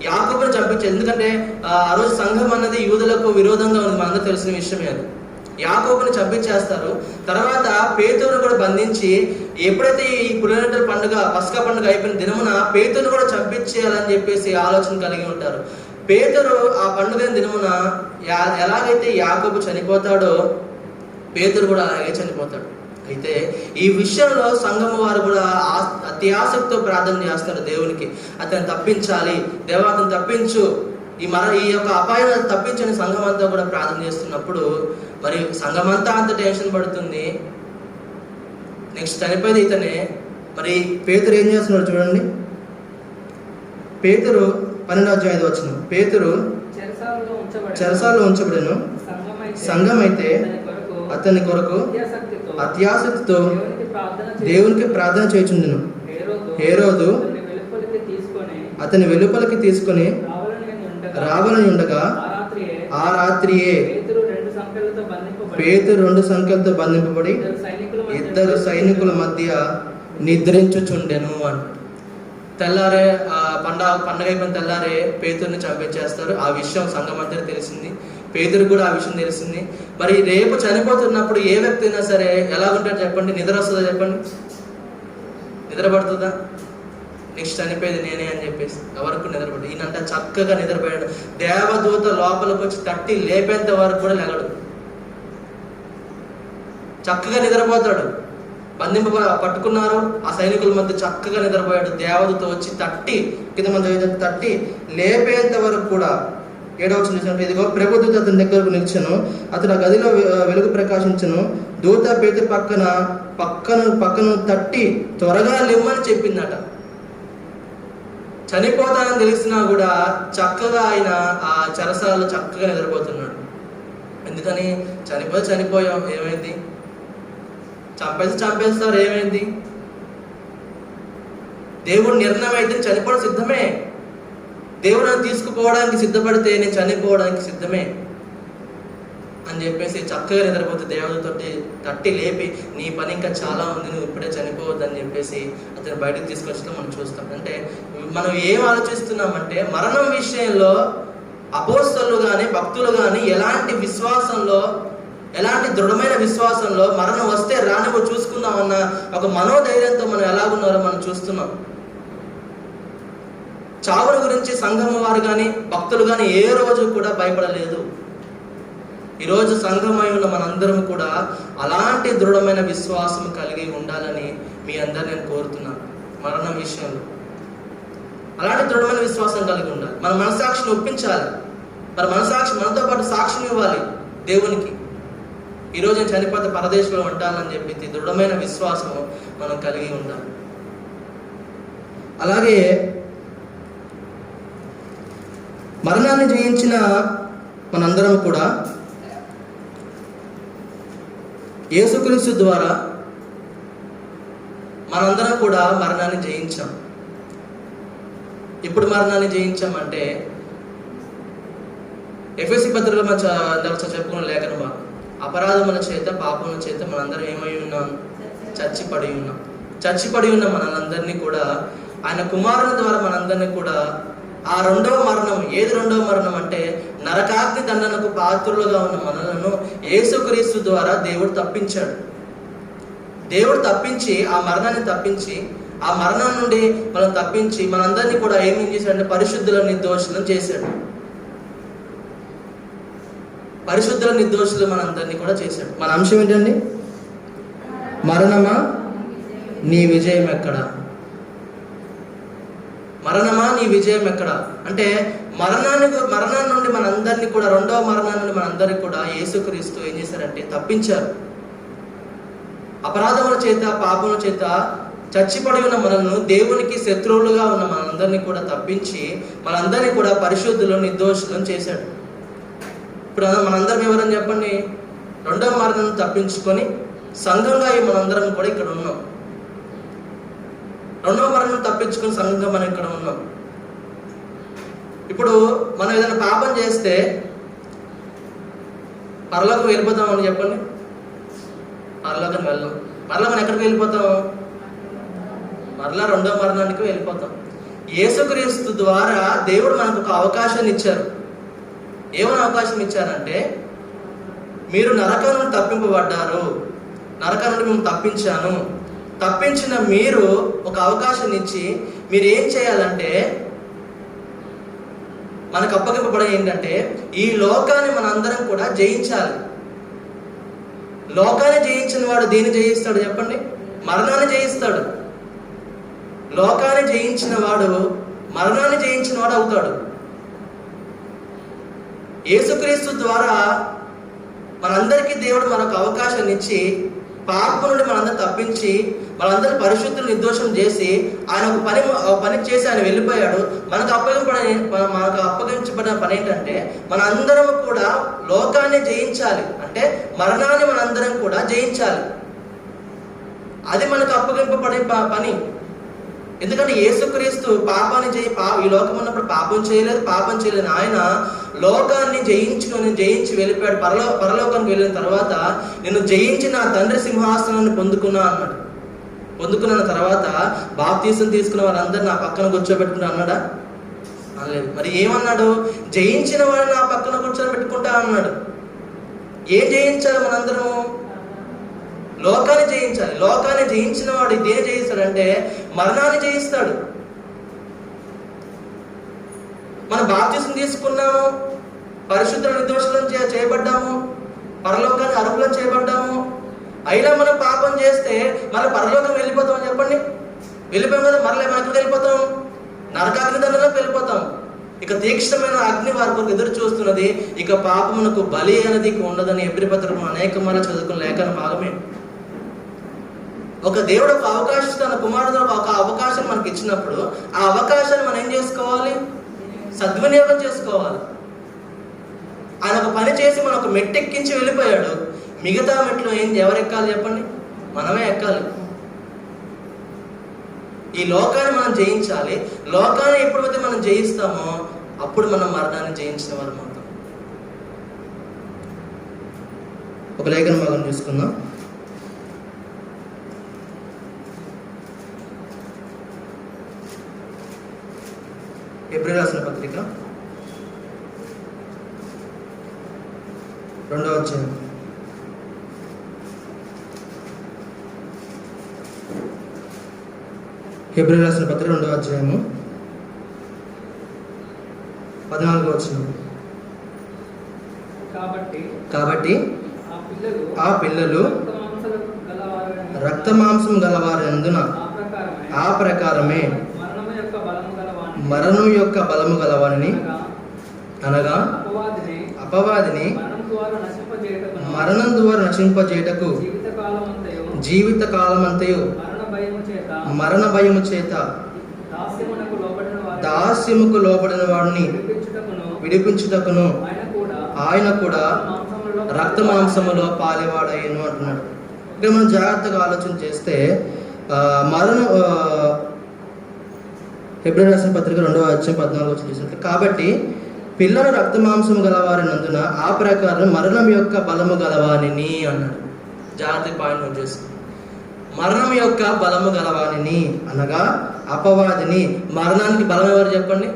Speaker 1: యాకోబుని చంపించారు. ఎందుకంటే ఆ రోజు సంఘం అన్నది యూదులకు విరోధంగా ఉంది, మనందరూ తెలిసిన విషయమే. అది యాకోబుని చంపించేస్తారు. తర్వాత పేతురును కూడా బంధించి, ఎప్పుడైతే ఈ పులియని రొట్టెల పండుగ పస్కా పండుగ అయిపోయిన దినమున పేతురును కూడా చంపించేయాలని చెప్పేసి ఆలోచన కలిగి ఉంటారు. పేతురు ఆ పండుగ దినమున ఎలాగైతే యాకోబు చనిపోతాడో పేతురు కూడా అలాగే చనిపోతాడు. అయితే ఈ విషయంలో సంఘము వారు కూడా అతి ఆసక్తితో ప్రార్థన చేస్తారు దేవునికి. అతను తప్పించాలి, దేవా అతను తప్పించు, ఈ యొక్క అపాయాన్ని తప్పించని సంఘం అంతా కూడా ప్రార్థన చేస్తున్నప్పుడు మరి సంఘం అంతా అంత టెన్షన్ పడుతుంది. నెక్స్ట్ చనిపోయేది ఇతనే. మరి పేతురు ఏం చేస్తున్నాడు చూడండి. పేతురు 12వ అధ్యాయం 5వ వచనం, పేతురు చెరసాలలో ఉంచబడెను. సంఘం అయితే అతని కొరకు అత్యాసక్తితో దేవునికి ప్రార్థన చేయుచుండెను. హేరోదు అతని వెలుపలికి తీసుకొని రావాలని ఉండగా ఆ రాత్రియే పేతురు 2 సంఖ్యలతో బంధింపబడి 2 సైనికుల మధ్య నిద్రించుచుండెను అని. తెల్లారే పండగ అయిపోయిన తెల్లారే పేతురుని చంపించేస్తారు. ఆ విషయం సంఘం అంతా తెలిసింది. పేతురు కూడా ఆ విషయం తెలిసింది. మరి రేపు చనిపోతున్నప్పుడు ఏ వ్యక్తి అయినా సరే ఎలా ఉంటాడు చెప్పండి? నిద్ర వస్తుందా చెప్పండి? నిద్ర పడుతుందా? నెక్స్ట్ చనిపోయేది నేనే అని చెప్పేసి ఎవరికి నిద్రపడు. ఈయనంట చక్కగా నిద్రపోయాడు. దేవదూత లోపలికి వచ్చి తట్టి లేపేంత వరకు కూడా లెగడు. చక్కగా నిద్రపోతాడు. పట్టుకున్నారు ఆ సైనికుల మధ్య, చక్కగా నిద్రపోయాడు. దేవదూత వచ్చి తట్టి కింద మంది తట్టి లేపేంత వరకు కూడా. 7వ వచనం చూసినట్టు, ఇదిగో ప్రభుదూత అతని దగ్గరకు నిలిచెను. అతడు ఆ గదిలో వెలుగు ప్రకాశించను. దూత పేతురు పక్కను తట్టి త్వరగా లేమ్మని చెప్పిందట. చనిపోతానని తెలిసినా కూడా చక్కగా ఆయన ఆ చెరసాలలో చక్కగా నిద్రపోతున్నాడు. ఎందుకని? చనిపోయాం, ఏమైంది? చంపేస్తారు, ఏమైంది? దేవుడు నిర్ణయం అయితే చనిపోవడం సిద్ధమే. దేవుడు నన్ను తీసుకుపోవడానికి సిద్ధపడితే నేను చనిపోవడానికి సిద్ధమే అని చెప్పేసి చక్కగా నిద్రపోతే దేవుడితో తట్టి లేపి, నీ పని ఇంకా చాలా ఉంది, నువ్వు ఇప్పుడే చనిపోవద్దని చెప్పేసి అతను బయటకు తీసుకొచ్చడం మనం చూస్తాం. అంటే మనం ఏం ఆలోచిస్తున్నామంటే, మరణం విషయంలో అపోస్తలులు కానీ భక్తులు కానీ ఎలాంటి విశ్వాసంలో, ఎలాంటి దృఢమైన విశ్వాసంలో మరణం వస్తే రానివ్వ చూసుకుందామన్న ఒక మనోధైర్యంతో మనం ఎలాగున్నారో మనం చూస్తున్నాం. చావుల గురించి సంఘం వారు కానీ భక్తులు కానీ ఏ రోజు కూడా భయపడలేదు. ఈరోజు సంఘమై ఉన్న మనందరం కూడా అలాంటి దృఢమైన విశ్వాసం కలిగి ఉండాలని మీ అందరు నేను కోరుతున్నాను. మరణం విషయంలో అలాంటి దృఢమైన విశ్వాసం కలిగి ఉండాలి. మన మనసాక్షిని ఒప్పించాలి. మన మనసాక్షి మనతో పాటు సాక్ష్యం ఇవ్వాలి దేవునికి. ఈరోజు నేను చనిపోతే పరదేశంలో ఉంటానని చెప్పి దృఢమైన విశ్వాసము మనం కలిగి ఉండాలి. అలాగే మరణాన్ని జయించిన మనందరం కూడా యేసుక్రీస్తు ద్వారా మనందరం కూడా మరణాన్ని జయించాం. ఇప్పుడు మరణాన్ని జయించామంటే ఎఫెసీ పత్రికలో మనం చెప్పుకున్న లేఖనం, అపరాధముల చేత పాపముల చేత మనందరం ఏమై ఉన్నాం? చచ్చిపడి ఉన్న మనందరినీ కూడా ఆయన కుమారుని ద్వారా మనందరినీ కూడా ఆ రెండవ మరణం, ఏది రెండవ మరణం అంటే నరకాగ్ని దండనకు పాత్రులుగా ఉన్న మనలను యేసుక్రీస్తు ద్వారా దేవుడు తప్పించాడు. దేవుడు తప్పించి ఆ మరణాన్ని తప్పించి, ఆ మరణం నుండి మనం తప్పించి మనందరినీ కూడా ఏమేం చేశాడంటే పరిశుద్ధుల నిర్దోషులను చేశాడు. పరిశుద్ధుల నిర్దోషులు మనందరినీ కూడా చేశాడు. మన అంశం ఏంటండి? మరణమా నీ విజయం ఎక్కడ? మరణమా నీ విజయం ఎక్కడ అంటే మరణాన్ని నుండి మనందరినీ కూడా, రెండవ మరణాన్ని నుండి మనందరినీ కూడా యేసుక్రీస్తు ఏం చేశారంటే తప్పించారు. అపరాధముల చేత పాపముల చేత చచ్చిపడి ఉన్న మనల్ని, దేవునికి శత్రువులుగా ఉన్న మనందరినీ కూడా తప్పించి మనందరినీ కూడా పరిశుద్ధులను నిర్దోషులను చేశాడు. ఇప్పుడు మనందరం ఎవరని చెప్పండి? రెండవ మరణం తప్పించుకొని సంఘంగా మనందరం కూడా ఇక్కడ ఉన్నాం. రెండవ మరణం తప్పించుకుని సంఘంగా మనం ఇక్కడ ఉన్నాం. ఇప్పుడు మనం ఏదైనా పాపం చేస్తే పరలోకం వెళ్ళిపోతామని చెప్పండి. పరలోకం వెళ్ళాం. మరలా మనం ఎక్కడికి వెళ్ళిపోతాం? మరలా రెండవ మరణానికి వెళ్ళిపోతాం. యేసుక్రీస్తు ద్వారా దేవుడు మనకు ఒక అవకాశాన్ని ఇచ్చారు. ఏమని అవకాశం ఇచ్చారంటే, మీరు నరకం నుండి తప్పింపబడ్డారు, నరకం నుండి మేము తప్పించాను, తప్పించిన మీరు ఒక అవకాశం ఇచ్చి మీరు ఏం చేయాలంటే, మనకు అప్పగింపబడే ఏంటంటే ఈ లోకాన్ని మనందరం కూడా జయించాలి. లోకాన్ని జయించిన వాడు దేన్ని జయిస్తాడు చెప్పండి? మరణాన్ని జయిస్తాడు. లోకాన్ని జయించిన వాడు మరణాన్ని జయించిన వాడు అవుతాడు. యేసుక్రీస్తు ద్వారా మనందరికీ దేవుడు మనకు అవకాశాన్ని ఇచ్చి పాపం నుండి మనందరూ తప్పించి మనందరూ పరిశుద్ధులు నిర్దోషం చేసి ఆయన ఒక పని చేసి ఆయన వెళ్ళిపోయాడు. మనకు అప్పగించబడిన పని ఏంటంటే మనందరం కూడా లోకాన్ని జయించాలి. అంటే మరణాన్ని మనందరం కూడా జయించాలి. అది మనకు అప్పగింపబడే పని. ఎందుకంటే యేసుక్రీస్తు పాపాన్ని ఈ లోకం ఉన్నప్పుడు పాపం చేయలేదు. ఆయన లోకాన్ని జయించి వెళ్ళిపోయాడు. పరలోకానికి వెళ్ళిన తర్వాత నేను జయించి నా తండ్రి సింహాసనాన్ని పొందుకున్నా అన్నాడు. పొందుకున్న తర్వాత బాప్తీసం తీసుకున్న వాళ్ళందరూ నా పక్కన కూర్చోబెట్టుకుంటా అన్నాడా? అనలేదు. మరి ఏమన్నాడు? జయించిన వాడు నా పక్కన కూర్చోబెట్టుకుంటా అన్నాడు. ఏం జయించాలి? మనందరము లోకాన్ని జయించాలి. లోకాన్ని జయించిన వాడు దేని జయిస్తాడంటే మరణాన్ని జయిస్తాడు. మనం బాప్తీసం తీసుకున్నాము, పరిశుద్ధ నిర్దోషులను చేయబడ్డాము, పరలోకాన్ని అర్హులను చేయబడ్డాము. అయినా మనం పాపం చేస్తే మళ్ళీ పరలోకం వెళ్ళిపోతాం చెప్పండి? వెళ్ళిపోయాం కదా. మరలా మనం ఎక్కడికి వెళ్ళిపోతాం? నరకాగ్ని దండలోకి వెళ్ళిపోతాం. ఇక తీక్షణమైన అగ్ని వారికి ఎదురు చూస్తున్నది. ఇక పాపమునకు బలి అనేది ఉండదని ఎబ్రీ పత్రికలో అనేక మార్లు చదువుకున్న లేఖన భాగమే. ఒక దేవుడు ఒక అవకాశం, తన కుమారుడు ఒక అవకాశం మనకి ఇచ్చినప్పుడు ఆ అవకాశాన్ని మనం ఏం చేసుకోవాలి? సద్వినియోగం చేసుకోవాలి. ఆయన ఒక పని చేసి మనం ఒక మెట్టు ఎక్కించి వెళ్ళిపోయాడు. మిగతా మెట్లు ఎవరు ఎక్కాలి చెప్పండి? మనమే ఎక్కాలి. ఈ లోకాన్ని మనం జయించాలి. లోకాన్ని ఎప్పుడైతే మనం జయిస్తామో అప్పుడు మనం మరణాన్ని జయించిన వారు అవుతాం. ఒక లేఖన భాగం చూసుకుందాం. హెబ్రీ రాసిన పత్రిక 2వ అధ్యాయం. హెబ్రీ రాసిన పత్రిక 2వ అధ్యాయము 14వ వచనం. కాబట్టి ఆ పిల్లలు రక్త మాంసం గలవారందున ఆ ప్రకారమే మరణం యొక్క బలము గలవారిని, అనగా అపవాదిని మరణం ద్వారా నశింపజేయటకు జీవిత కాలమంతయు మరణ భయము చేత దాస్యముకు లోబడిన వాడిని విడిపించుటకును ఆయన కూడా రక్త మాంసములో పాలేవాడయ్యను అంటున్నాడు. ఇక్కడ మనం జాగ్రత్తగా ఆలోచన చేస్తే హెబ్రీ రాసిన పత్రిక 2వ అధ్యాయం 14వ వచనం చూసినట్లు, కాబట్టి పిల్లలు రక్త మాంసము గలవారినందున ఆ ప్రకారం మరణం యొక్క బలము గలవానిని అన్నాడు. జాగ్రత్త పాయింట్ నోట్ చేసుకో. మరణం యొక్క బలము గలవానిని అనగా అపవాదిని. మరణానికి బలం ఎవరు చెప్పండి?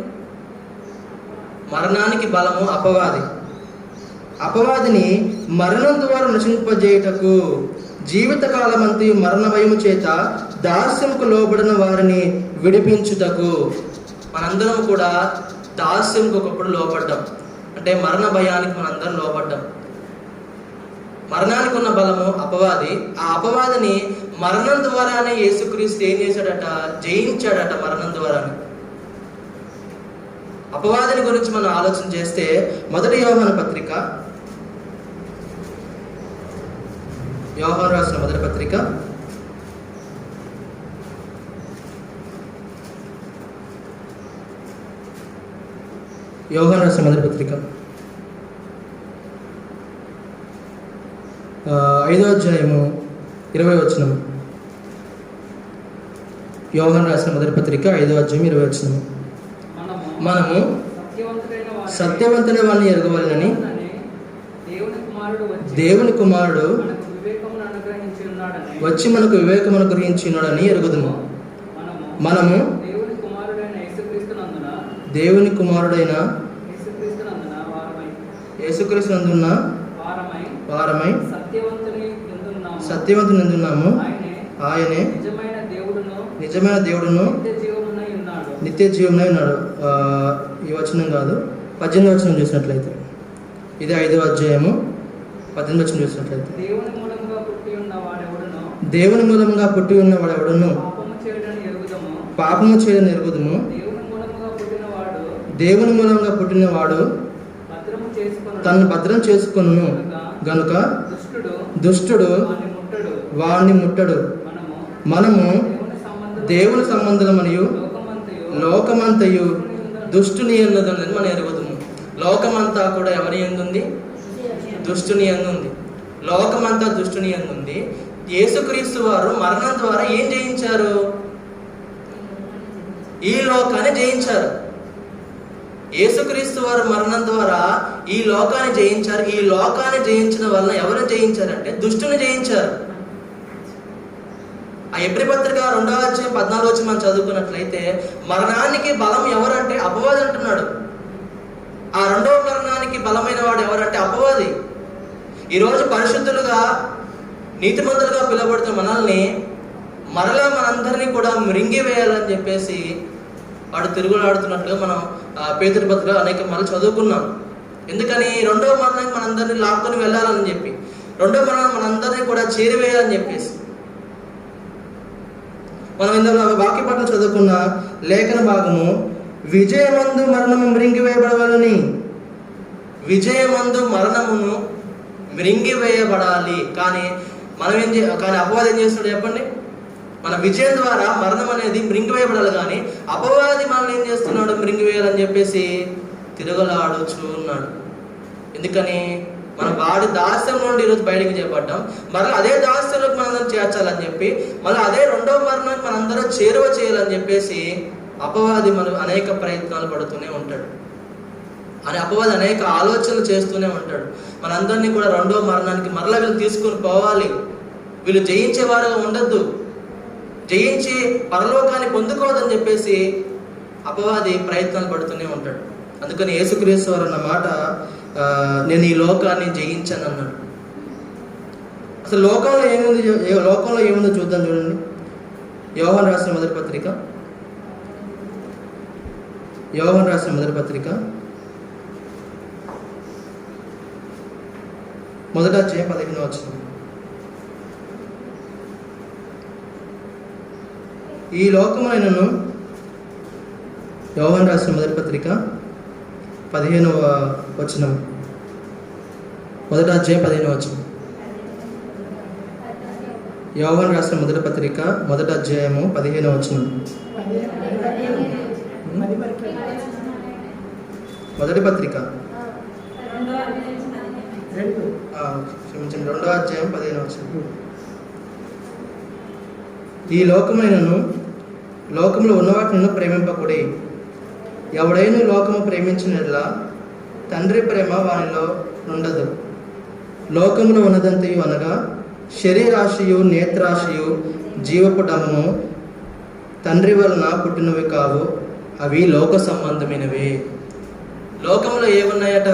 Speaker 1: మరణానికి బలము అపవాది. అపవాదిని మరణం ద్వారా నశింపజేయుటకు జీవిత కాలమంతయు మరణ భయము చేత దాస్యముకు లోబడిన వారిని విడిపించుటకు. మనందరం కూడా దాస్యంకు ఒకప్పుడు లోపడ్డాం. అంటే మరణ భయానికి మనందరం లోపడ్డాం. మరణానికి ఉన్న బలము అపవాది. ఆ అపవాదిని మరణం ద్వారానే యేసుక్రీస్తు ఏం చేశాడట? జయించాడట మరణం ద్వారానే. అపవాదిని గురించి మనం ఆలోచన చేస్తే మొదటి యోహాను పత్రిక, యోహాను రాసిన మొదటి పత్రిక 5వ అధ్యాయము 20వ వచనం. యోహాను రాసిన మొదటి పత్రిక 5వ అధ్యాయం 20వ వచనం. మనము సత్యవంతుడైన వారిని ఎరగవలెనని దేవుని కుమారుడు వచ్చి మనకు వివేకం అనుగ్రహించినాడని ఎరుగుదుము. మనము దేవుని కుమారుడైన యేసుక్రీస్తునందున్న వారమై సత్యవంతుని ఎందున్నాము. ఆయనే నిజమైన దేవుడును నిత్య జీవమునై ఉన్నాడు. ఈ వచనం కాదు, 18వ వచనం చూసినట్లయితే, ఇది 5వ అధ్యాయము 18వ వచనం చూసినట్లయితే, దేవుని మూలముగా పుట్టి ఉన్న వాడెవడును పాపము చేయడని ఎరుగుదుము. దేవుని మూలంగా పుట్టిన వాడు తను భద్రం చేసుకొను గనుక దుష్టుడు వాణ్ణి ముట్టడు. మనము దేవుని సంబంధమనియు లోకమంతయు దుష్టుని యందున్నదని మనం ఎరుగుదుము. లోకమంతా కూడా ఎవరి యందుంది? దుష్టుని యందుంది. లోకమంతా దుష్టుని యందుంది. యేసుక్రీస్తు వారు మరణం ద్వారా ఏం జయించారు? ఈ లోకాన్ని జయించారు. యేసుక్రీస్తు వారు మరణం ద్వారా ఈ లోకాన్ని జయించారు. ఈ లోకాన్ని జయించడం వలన ఎవరు జయించారంటే దుష్టుని జయించారు. ఆ హెబ్రీ పత్రిక 2వ అధ్యాయం 14వ వచనం మనం చదువుకున్నట్లయితే మరణానికి బలం ఎవరంటే అపవాది అంటున్నాడు. ఆ రెండవ మరణానికి బలమైన వాడు ఎవరంటే అపవాది. ఈరోజు పరిశుద్ధులుగా నీతిమంతులుగా పిలువబడుతున్న మనల్ని మరలా మనందరినీ కూడా మృంగివేయాలని చెప్పేసి వాడు తిరుగులాడుతున్నట్లుగా మనం పేతురు పత్రిక అనేక మార్లు చదువుకున్నాం. ఎందుకని? రెండవ మరణానికి మనందరినీ లాక్కొని వెళ్ళాలని చెప్పి, రెండవ మరణం మనందరినీ కూడా చేరివేయాలని చెప్పేసి. మనం ఇందులో వాక్యపట్ల చదువుకున్న లేఖన భాగము, విజయమందు మరణము మృంగివేయబడవాలని. విజయమందు మరణమును మృంగివేయబడాలి. కానీ మనం కానీ అపవాది ఏం చేస్తున్నాడు చెప్పండి? మన విజయం ద్వారా మరణం అనేది మృంగివేయబడాలి. కానీ అపవాది మనల్ని ఏం చేస్తున్నాడు? మృంగివేయాలని చెప్పేసి తిరగలాడుచూ ఉన్నాడు. ఎందుకని మన వాడి దాస్యం నుండి ఈరోజు బయటికి చేపడ్డాం, మళ్ళీ అదే దాస్యంలోకి మనందరం చేర్చాలని చెప్పి, మళ్ళీ అదే రెండవ మరణానికి మనందరం చేరువ చేయాలని చెప్పేసి అపవాది మనకు అనేక ప్రయత్నాలు పడుతూనే ఉంటాడు. అని అపవాది అనేక ఆలోచనలు చేస్తూనే ఉంటాడు. మనందరినీ కూడా రెండవ మరణానికి మరలా వీళ్ళు తీసుకొని పోవాలి, వీళ్ళు జయించేవారుగా ఉండొద్దు, జయించి పరలోకాన్ని పొందుకోవద్దని చెప్పేసి అపవాది ప్రయత్నాలు పడుతూనే ఉంటాడు. అందుకని యేసుక్రీస్తు వారు అన్న మాట, నేను ఈ లోకాన్ని జయించాను అన్నాడు. అసలు లోకంలో ఏముందో చూద్దాం. చూడండి, యోహాను రాసిన మొదటి పత్రిక, మొదట అధ్యాయం 15వ వచనం. ఈ లోకమైనను, యోహాను రాసిన మొదటి పత్రిక 15వ వచనం, మొదట అధ్యాయం 15వ వచనం. యోహాను రాసిన మొదటి పత్రిక మొదటి అధ్యాయము 15వ వచనం. మొదటి పత్రిక క్షమించండి, 2వ అధ్యాయం 15వ వచనం. ఈ లోకమైనను లోకంలో ఉన్నవాటిని ప్రేమింపకుడి. ఎవడైనా లోకము ప్రేమించినట్లా తండ్రి ప్రేమ వానిలో ఉండదు. లోకంలో ఉన్నదంతయు అనగా శరీరాశయు, నేత్రాశయు, జీవపు డమ్మము తండ్రి వలన పుట్టినవి కావు, అవి లోక సంబంధమైనవి. లోకంలో ఏమున్నాయట?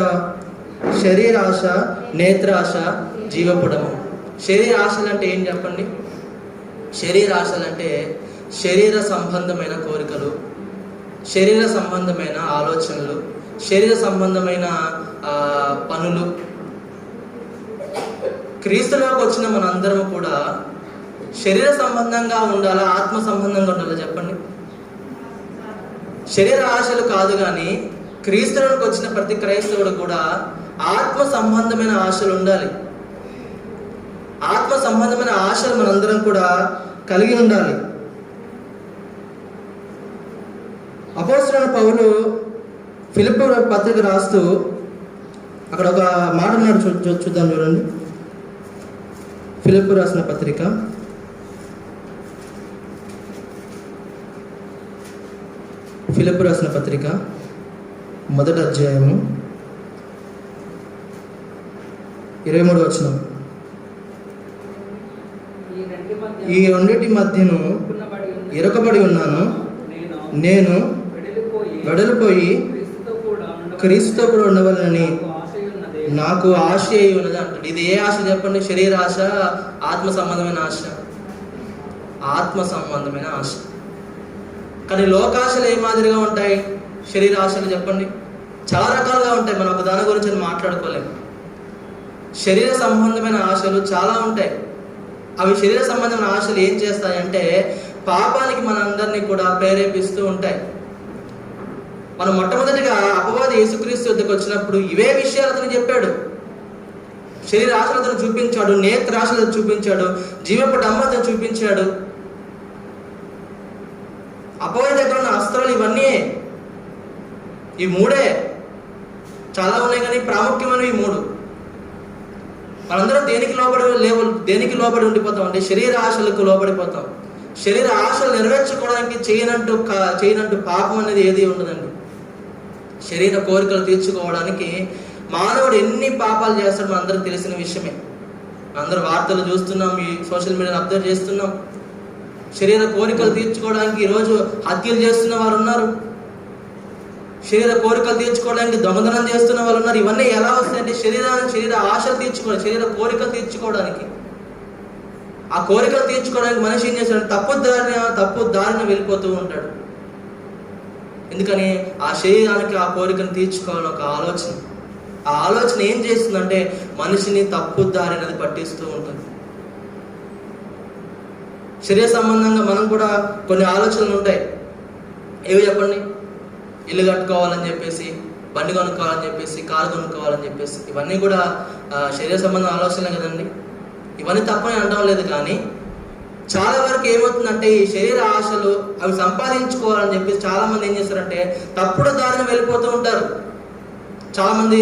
Speaker 1: శరీరాశ, నేత్రాశ, జీవపుడము. శరీరాశలు అంటే ఏం చెప్పండి? శరీరాశలు అంటే శరీర సంబంధమైన కోరికలు, శరీర సంబంధమైన ఆలోచనలు, శరీర సంబంధమైన పనులు. క్రీస్తులోకి వచ్చిన మనందరం కూడా శరీర సంబంధంగా ఉండాలా, ఆత్మ సంబంధంగా ఉండాలా? చెప్పండి. శరీర ఆశలు కాదు, కానీ క్రీస్తులోకి వచ్చిన ప్రతి క్రైస్తవుడు కూడా ఆత్మ సంబంధమైన ఆశలు ఉండాలి. ఆత్మ సంబంధమైన ఆశలు మనందరం కూడా కలిగి ఉండాలి. అపోస్తలుడైన పౌలు ఫిలిప్పీ పత్రిక రాస్తూ అక్కడ ఒక మాట ఉన్నాడు, చూద్దాం. చూడండి, ఫిలిప్పీ రాసిన పత్రిక మొదటి అధ్యాయము 23వ వచనం. ఈ రెండింటి మధ్యను ఇరకబడి ఉన్నాను, నేను వెడలిపోయి క్రీస్తుతో కూడా ఉండవాలని నాకు ఆశ అయి ఉన్నది అంటాడు. ఇది ఏ ఆశ చెప్పండి? శరీర ఆశ, ఆత్మ సంబంధమైన ఆశ? ఆత్మ సంబంధమైన ఆశ. కానీ లోకాశలు ఏ మాదిరిగా ఉంటాయి? శరీర ఆశలు చెప్పండి. చాలా రకాలుగా ఉంటాయి, మనం ఒక దాని గురించి మాట్లాడుకోలేము. శరీర సంబంధమైన ఆశలు చాలా ఉంటాయి. అవి శరీర సంబంధమైన ఆశలు ఏం చేస్తాయంటే పాపానికి మనందరినీ కూడా ప్రేరేపిస్తూ ఉంటాయి. మనం మొట్టమొదటిగా అపవాది యేసుక్రీస్తు వద్దకు వచ్చినప్పుడు ఇవే విషయాలు అతను చెప్పాడు. శరీర ఆశలతను చూపించాడు, నేత్రాశలను చూపించాడు, జీవపు డమ్మతను చూపించాడు. అపవాది దగ్గర ఉన్న అస్త్రాలు ఇవన్నీ, ఈ మూడే. చాలా ఉన్నాయి కానీ ప్రాముఖ్యమైనవి ఈ మూడు. మనందరం దేనికి లోబడి ఉండిపోతాం అంటే శరీర ఆశలకు లోబడిపోతాం. శరీర ఆశలు నెరవేర్చుకోవడానికి చేయనంటూ పాపం అనేది ఏది ఉండదండి. శరీర కోరికలు తీర్చుకోవడానికి మానవుడు ఎన్ని పాపాలు చేస్తాడో మనందరికి తెలిసిన విషయమే. అందరూ వార్తలు చూస్తున్నాం, ఈ సోషల్ మీడియాలో అబ్జర్వ్ చేస్తున్నాం. శరీర కోరికలు తీర్చుకోవడానికి ఈరోజు హత్యలు చేస్తున్న వారు ఉన్నారు, శరీర కోరికలు తీర్చుకోవడానికి దొంగతనం చేస్తున్న వాళ్ళు ఉన్నారు. ఇవన్నీ ఎలా వస్తాయంటే శరీర ఆశలు తీర్చుకోవడం, శరీర కోరికలు తీర్చుకోవడానికి. ఆ కోరికలు తీర్చుకోవడానికి మనిషి ఏం చేస్తాడు? తప్పు దారిన వెళ్ళిపోతూ ఉంటాడు. ఎందుకని? ఆ శరీరానికి ఆ కోరికను తీర్చుకోవాలని ఒక ఆలోచన. ఆ ఆలోచన ఏం చేస్తుందంటే మనిషిని తప్పు దారినది పట్టిస్తూ ఉంటుంది. శరీర సంబంధంగా మనం కూడా కొన్ని ఆలోచనలు ఉంటాయి. ఏవి చెప్పండి? ఇల్లు కట్టుకోవాలని చెప్పేసి, బండి కొనుక్కోవాలని చెప్పేసి, కారు కొనుక్కోవాలని చెప్పేసి, ఇవన్నీ కూడా శరీర సంబంధం ఆలోచనలే కదండి. ఇవన్నీ తప్పని అనడం లేదు, కానీ చాలా వరకు ఏమవుతుందంటే ఈ శరీర ఆశలు అవి సంపాదించుకోవాలని చెప్పేసి చాలా మంది ఏం చేస్తారంటే తప్పుడు దారిని వెళ్ళిపోతూ ఉంటారు. చాలా మంది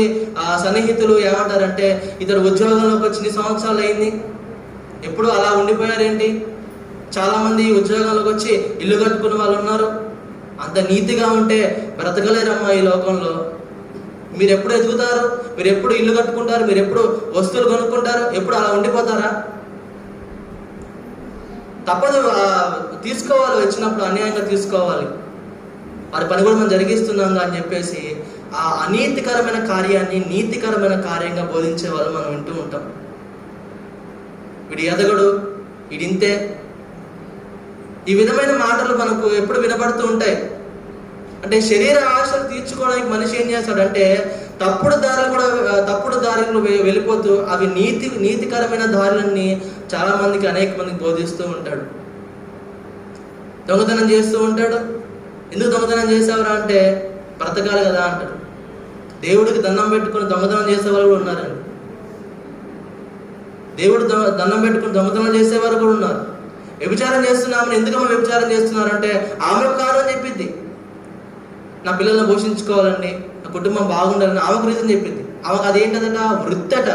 Speaker 1: సన్నిహితులు ఏమంటారంటే, ఇతడు ఉద్యోగంలోకి వచ్చి 2 సంవత్సరాలు అయింది, ఎప్పుడు అలా ఉండిపోయారేంటి? చాలా మంది ఉద్యోగంలోకి వచ్చి ఇల్లు కట్టుకున్న వాళ్ళు ఉన్నారు. అంత నీతిగా ఉంటే బ్రతకలేరమ్మా ఈ లోకంలో. మీరు ఎప్పుడు ఎదుగుతారు? మీరు ఎప్పుడు ఇల్లు కట్టుకుంటారు? మీరు ఎప్పుడు వస్తువులు కొనుక్కుంటారు? ఎప్పుడు అలా ఉండిపోతారా? తప్పదు, తీసుకోవాలి, వచ్చినప్పుడు అన్యాయంగా తీసుకోవాలి. వారి పని కూడా మనం జరిగిస్తున్నాం అని చెప్పేసి ఆ అనీతికరమైన కార్యాన్ని నీతికరమైన కార్యంగా బోధించే వాళ్ళు మనం వింటూ ఉంటాం. వీడు ఎదగడు, వీడింతే, ఈ విధమైన మాటలు మనకు ఎప్పుడు వినబడుతూ ఉంటాయి. అంటే శరీర ఆశలు తీర్చుకోవడానికి మనిషి ఏం చేస్తాడంటే తప్పుడు దారులు వెళ్ళిపోతూ అవి నీతికరమైన దారులన్నీ చాలా మందికి, అనేక మందికి బోధిస్తూ ఉంటాడు. దొంగతనం చేస్తూ ఉంటాడు. ఎందుకు దొంగతనం చేసేవారా అంటే బ్రతకాలి కదా అంటాడు. దేవుడికి దండం పెట్టుకుని దొంగతనం చేసేవారు కూడా ఉన్నారండి. దేవుడు దండం పెట్టుకుని దొంగతనం చేసేవారు కూడా ఉన్నారు. వ్యభిచారం చేస్తున్నామని, ఎందుకమ్మా వ్యభిచారం చేస్తున్నారంటే ఆమెకు కాదని చెప్పిద్ది. నా పిల్లల్ని పోషించుకోవాలండి, నా కుటుంబం బాగుండాలని ఆమెకు రీజన్ చెప్పింది. ఆమెకు అదేంటదట, వృత్తట.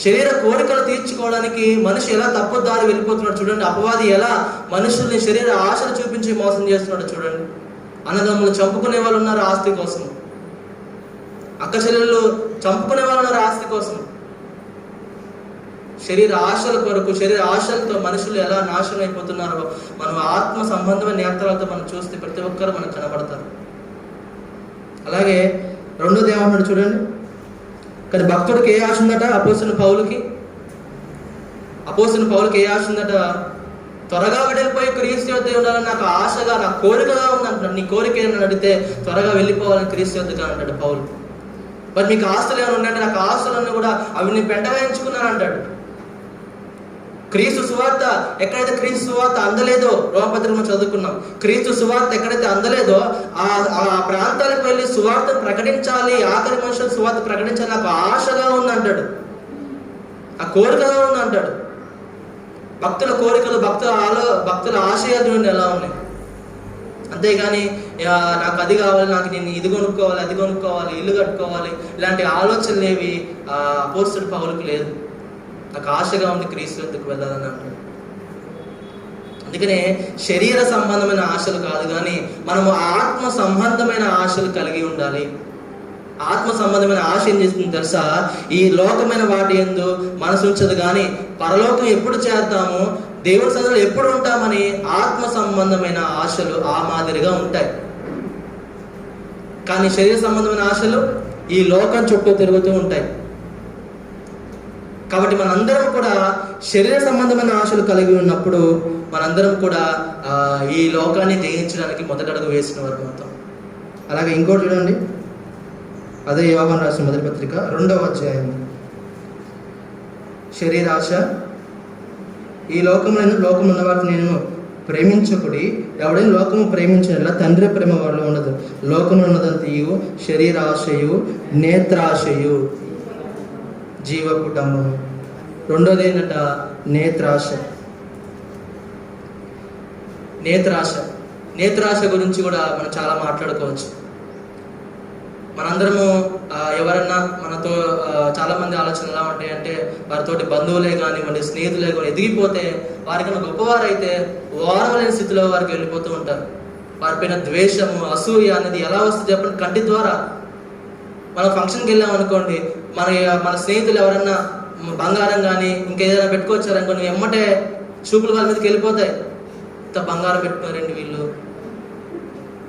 Speaker 1: శరీర కోరికలు తీర్చుకోవడానికి మనిషి ఎలా తప్పు దారి వెళ్ళిపోతున్నాడు చూడండి. అపవాది ఎలా మనుషుల్ని శరీర ఆశలు చూపించి మోసం చేస్తున్నాడు చూడండి. అన్నదమ్ములు చంపుకునే వాళ్ళు ఉన్నారు ఆస్తి కోసం, అక్క చెల్లెళ్ళు చంపుకునే వాళ్ళు ఉన్నారు ఆస్తి కోసం. శరీర ఆశల కొరకు, శరీర ఆశలతో మనుషులు ఎలా నాశనం అయిపోతున్నారో మనం ఆత్మ సంబంధమైన నేత్రాలతో మనం చూస్తే ప్రతి ఒక్కరు మనకు కనబడతారు. అలాగే రెండోది ఏమంటున్నాడు చూడండి. కానీ భక్తుడికి ఏ ఆశ ఉందట? అపోస్తలుడైన పౌలుకి ఏ ఆశ ఉందట? త్వరగా వెళ్ళిపోయి క్రీస్తు యొద్ద ఉండాలని నాకు ఆశగా, నా కోరికగా ఉందంటున్నాడు. నీ కోరిక ఏమని అడిగితే త్వరగా వెళ్ళిపోవాలని క్రీస్తు యొద్దగా అంటాడు పౌలు. మరి మీకు ఆస్తులు ఏమైనా ఉన్నాయంటే నాకు ఆస్తులన్నీ కూడా అవి నేను పెంటగా ఎంచుకున్నాను అంటాడు. క్రీస్తు సువార్త ఎక్కడైతే క్రీస్తు సువార్త అందలేదో, రోమపత్రికలో చదువుకున్నాం, క్రీస్తు సువార్త ఎక్కడైతే అందలేదో ఆ ప్రాంతాలకు వెళ్ళి సువార్త ప్రకటించాలి, ఆఖరి మనుషులు సువార్త ప్రకటించాలి, నాకు ఆశగా ఉందంటాడు, ఆ కోరికగా ఉందంటాడు. భక్తుల కోరికలు, భక్తుల ఆశయాలు ఎలా ఉన్నాయి? అంతేగాని నాకు అది కావాలి, నాకు నేను ఇది కొనుక్కోవాలి, అది కొనుక్కోవాలి, ఇల్లు కట్టుకోవాలి, ఇలాంటి ఆలోచనలు ఏవి అపోస్తలుడైన పౌలుకు లేదు. నాకు ఆశగా ఉంది క్రీస్తు వద్దకు వెళ్ళాలని అంటాడు. అందుకనే శరీర సంబంధమైన ఆశలు కాదు కానీ మనము ఆత్మ సంబంధమైన ఆశలు కలిగి ఉండాలి. ఆత్మ సంబంధమైన ఆశ ఏం చేస్తుంది తెలుసా? ఈ లోకమైన వాటి యందు మనసు ఉంచదు కానీ పరలోకం ఎప్పుడు చేద్దాము, దేవుడి సన్నిధిలో ఎప్పుడు ఉంటామని ఆత్మ సంబంధమైన ఆశలు ఆ మాదిరిగా ఉంటాయి. కానీ శరీర సంబంధమైన ఆశలు ఈ లోకం చుట్టూ తిరుగుతూ ఉంటాయి. కాబట్టి మనందరం కూడా శరీర సంబంధమైన ఆశలు కలిగి ఉన్నప్పుడు మనందరం కూడా ఈ లోకాన్ని జయించడానికి మొదటడుగు వేసిన వారు మొత్తం. అలాగే ఇంకోటి చూడండి, అదే యోహాను రాసిన మొదటి పత్రిక 2వ అధ్యాయం. శరీరాశ, ఈ లోకమున్న వాటిని నేను ప్రేమించకుడి, ఎవడైనా లోకము ప్రేమించిన తండ్రి ప్రేమ వారిలో ఉండదు. లోకము ఉన్నదంతయు శరీరాశయు నేత్రాశయు జీవ కుటుంబం. రెండోది ఏంటంట? నేత్రాశ. నేత్రాశ గురించి కూడా మనం చాలా మాట్లాడుకోవచ్చు. మనందరము ఎవరన్నా మనతో చాలా మంది ఆలోచనలు ఎలా ఉంటాయంటే వారితోటి బంధువులే కానివ్వండి, స్నేహితులే కానీ ఎదిగిపోతే వారికన్నా గొప్పవారైతే ఓర్వలేని స్థితిలో వారికి వెళ్ళిపోతూ ఉంటారు. వారిపైన ద్వేషము, అసూయ అనేది ఎలా వస్తుంది చెప్పండి? కంటి ద్వారా. మనం ఫంక్షన్కి వెళ్ళాం అనుకోండి, మన స్నేహితులు ఎవరన్నా బంగారం కానీ ఇంకేదైనా పెట్టుకొచ్చారనుకోండి, ఎమ్మటే చూపులు వాళ్ళ మీదకి వెళ్ళిపోతాయి. ఇంత బంగారం పెట్టుకున్నారండి వీళ్ళు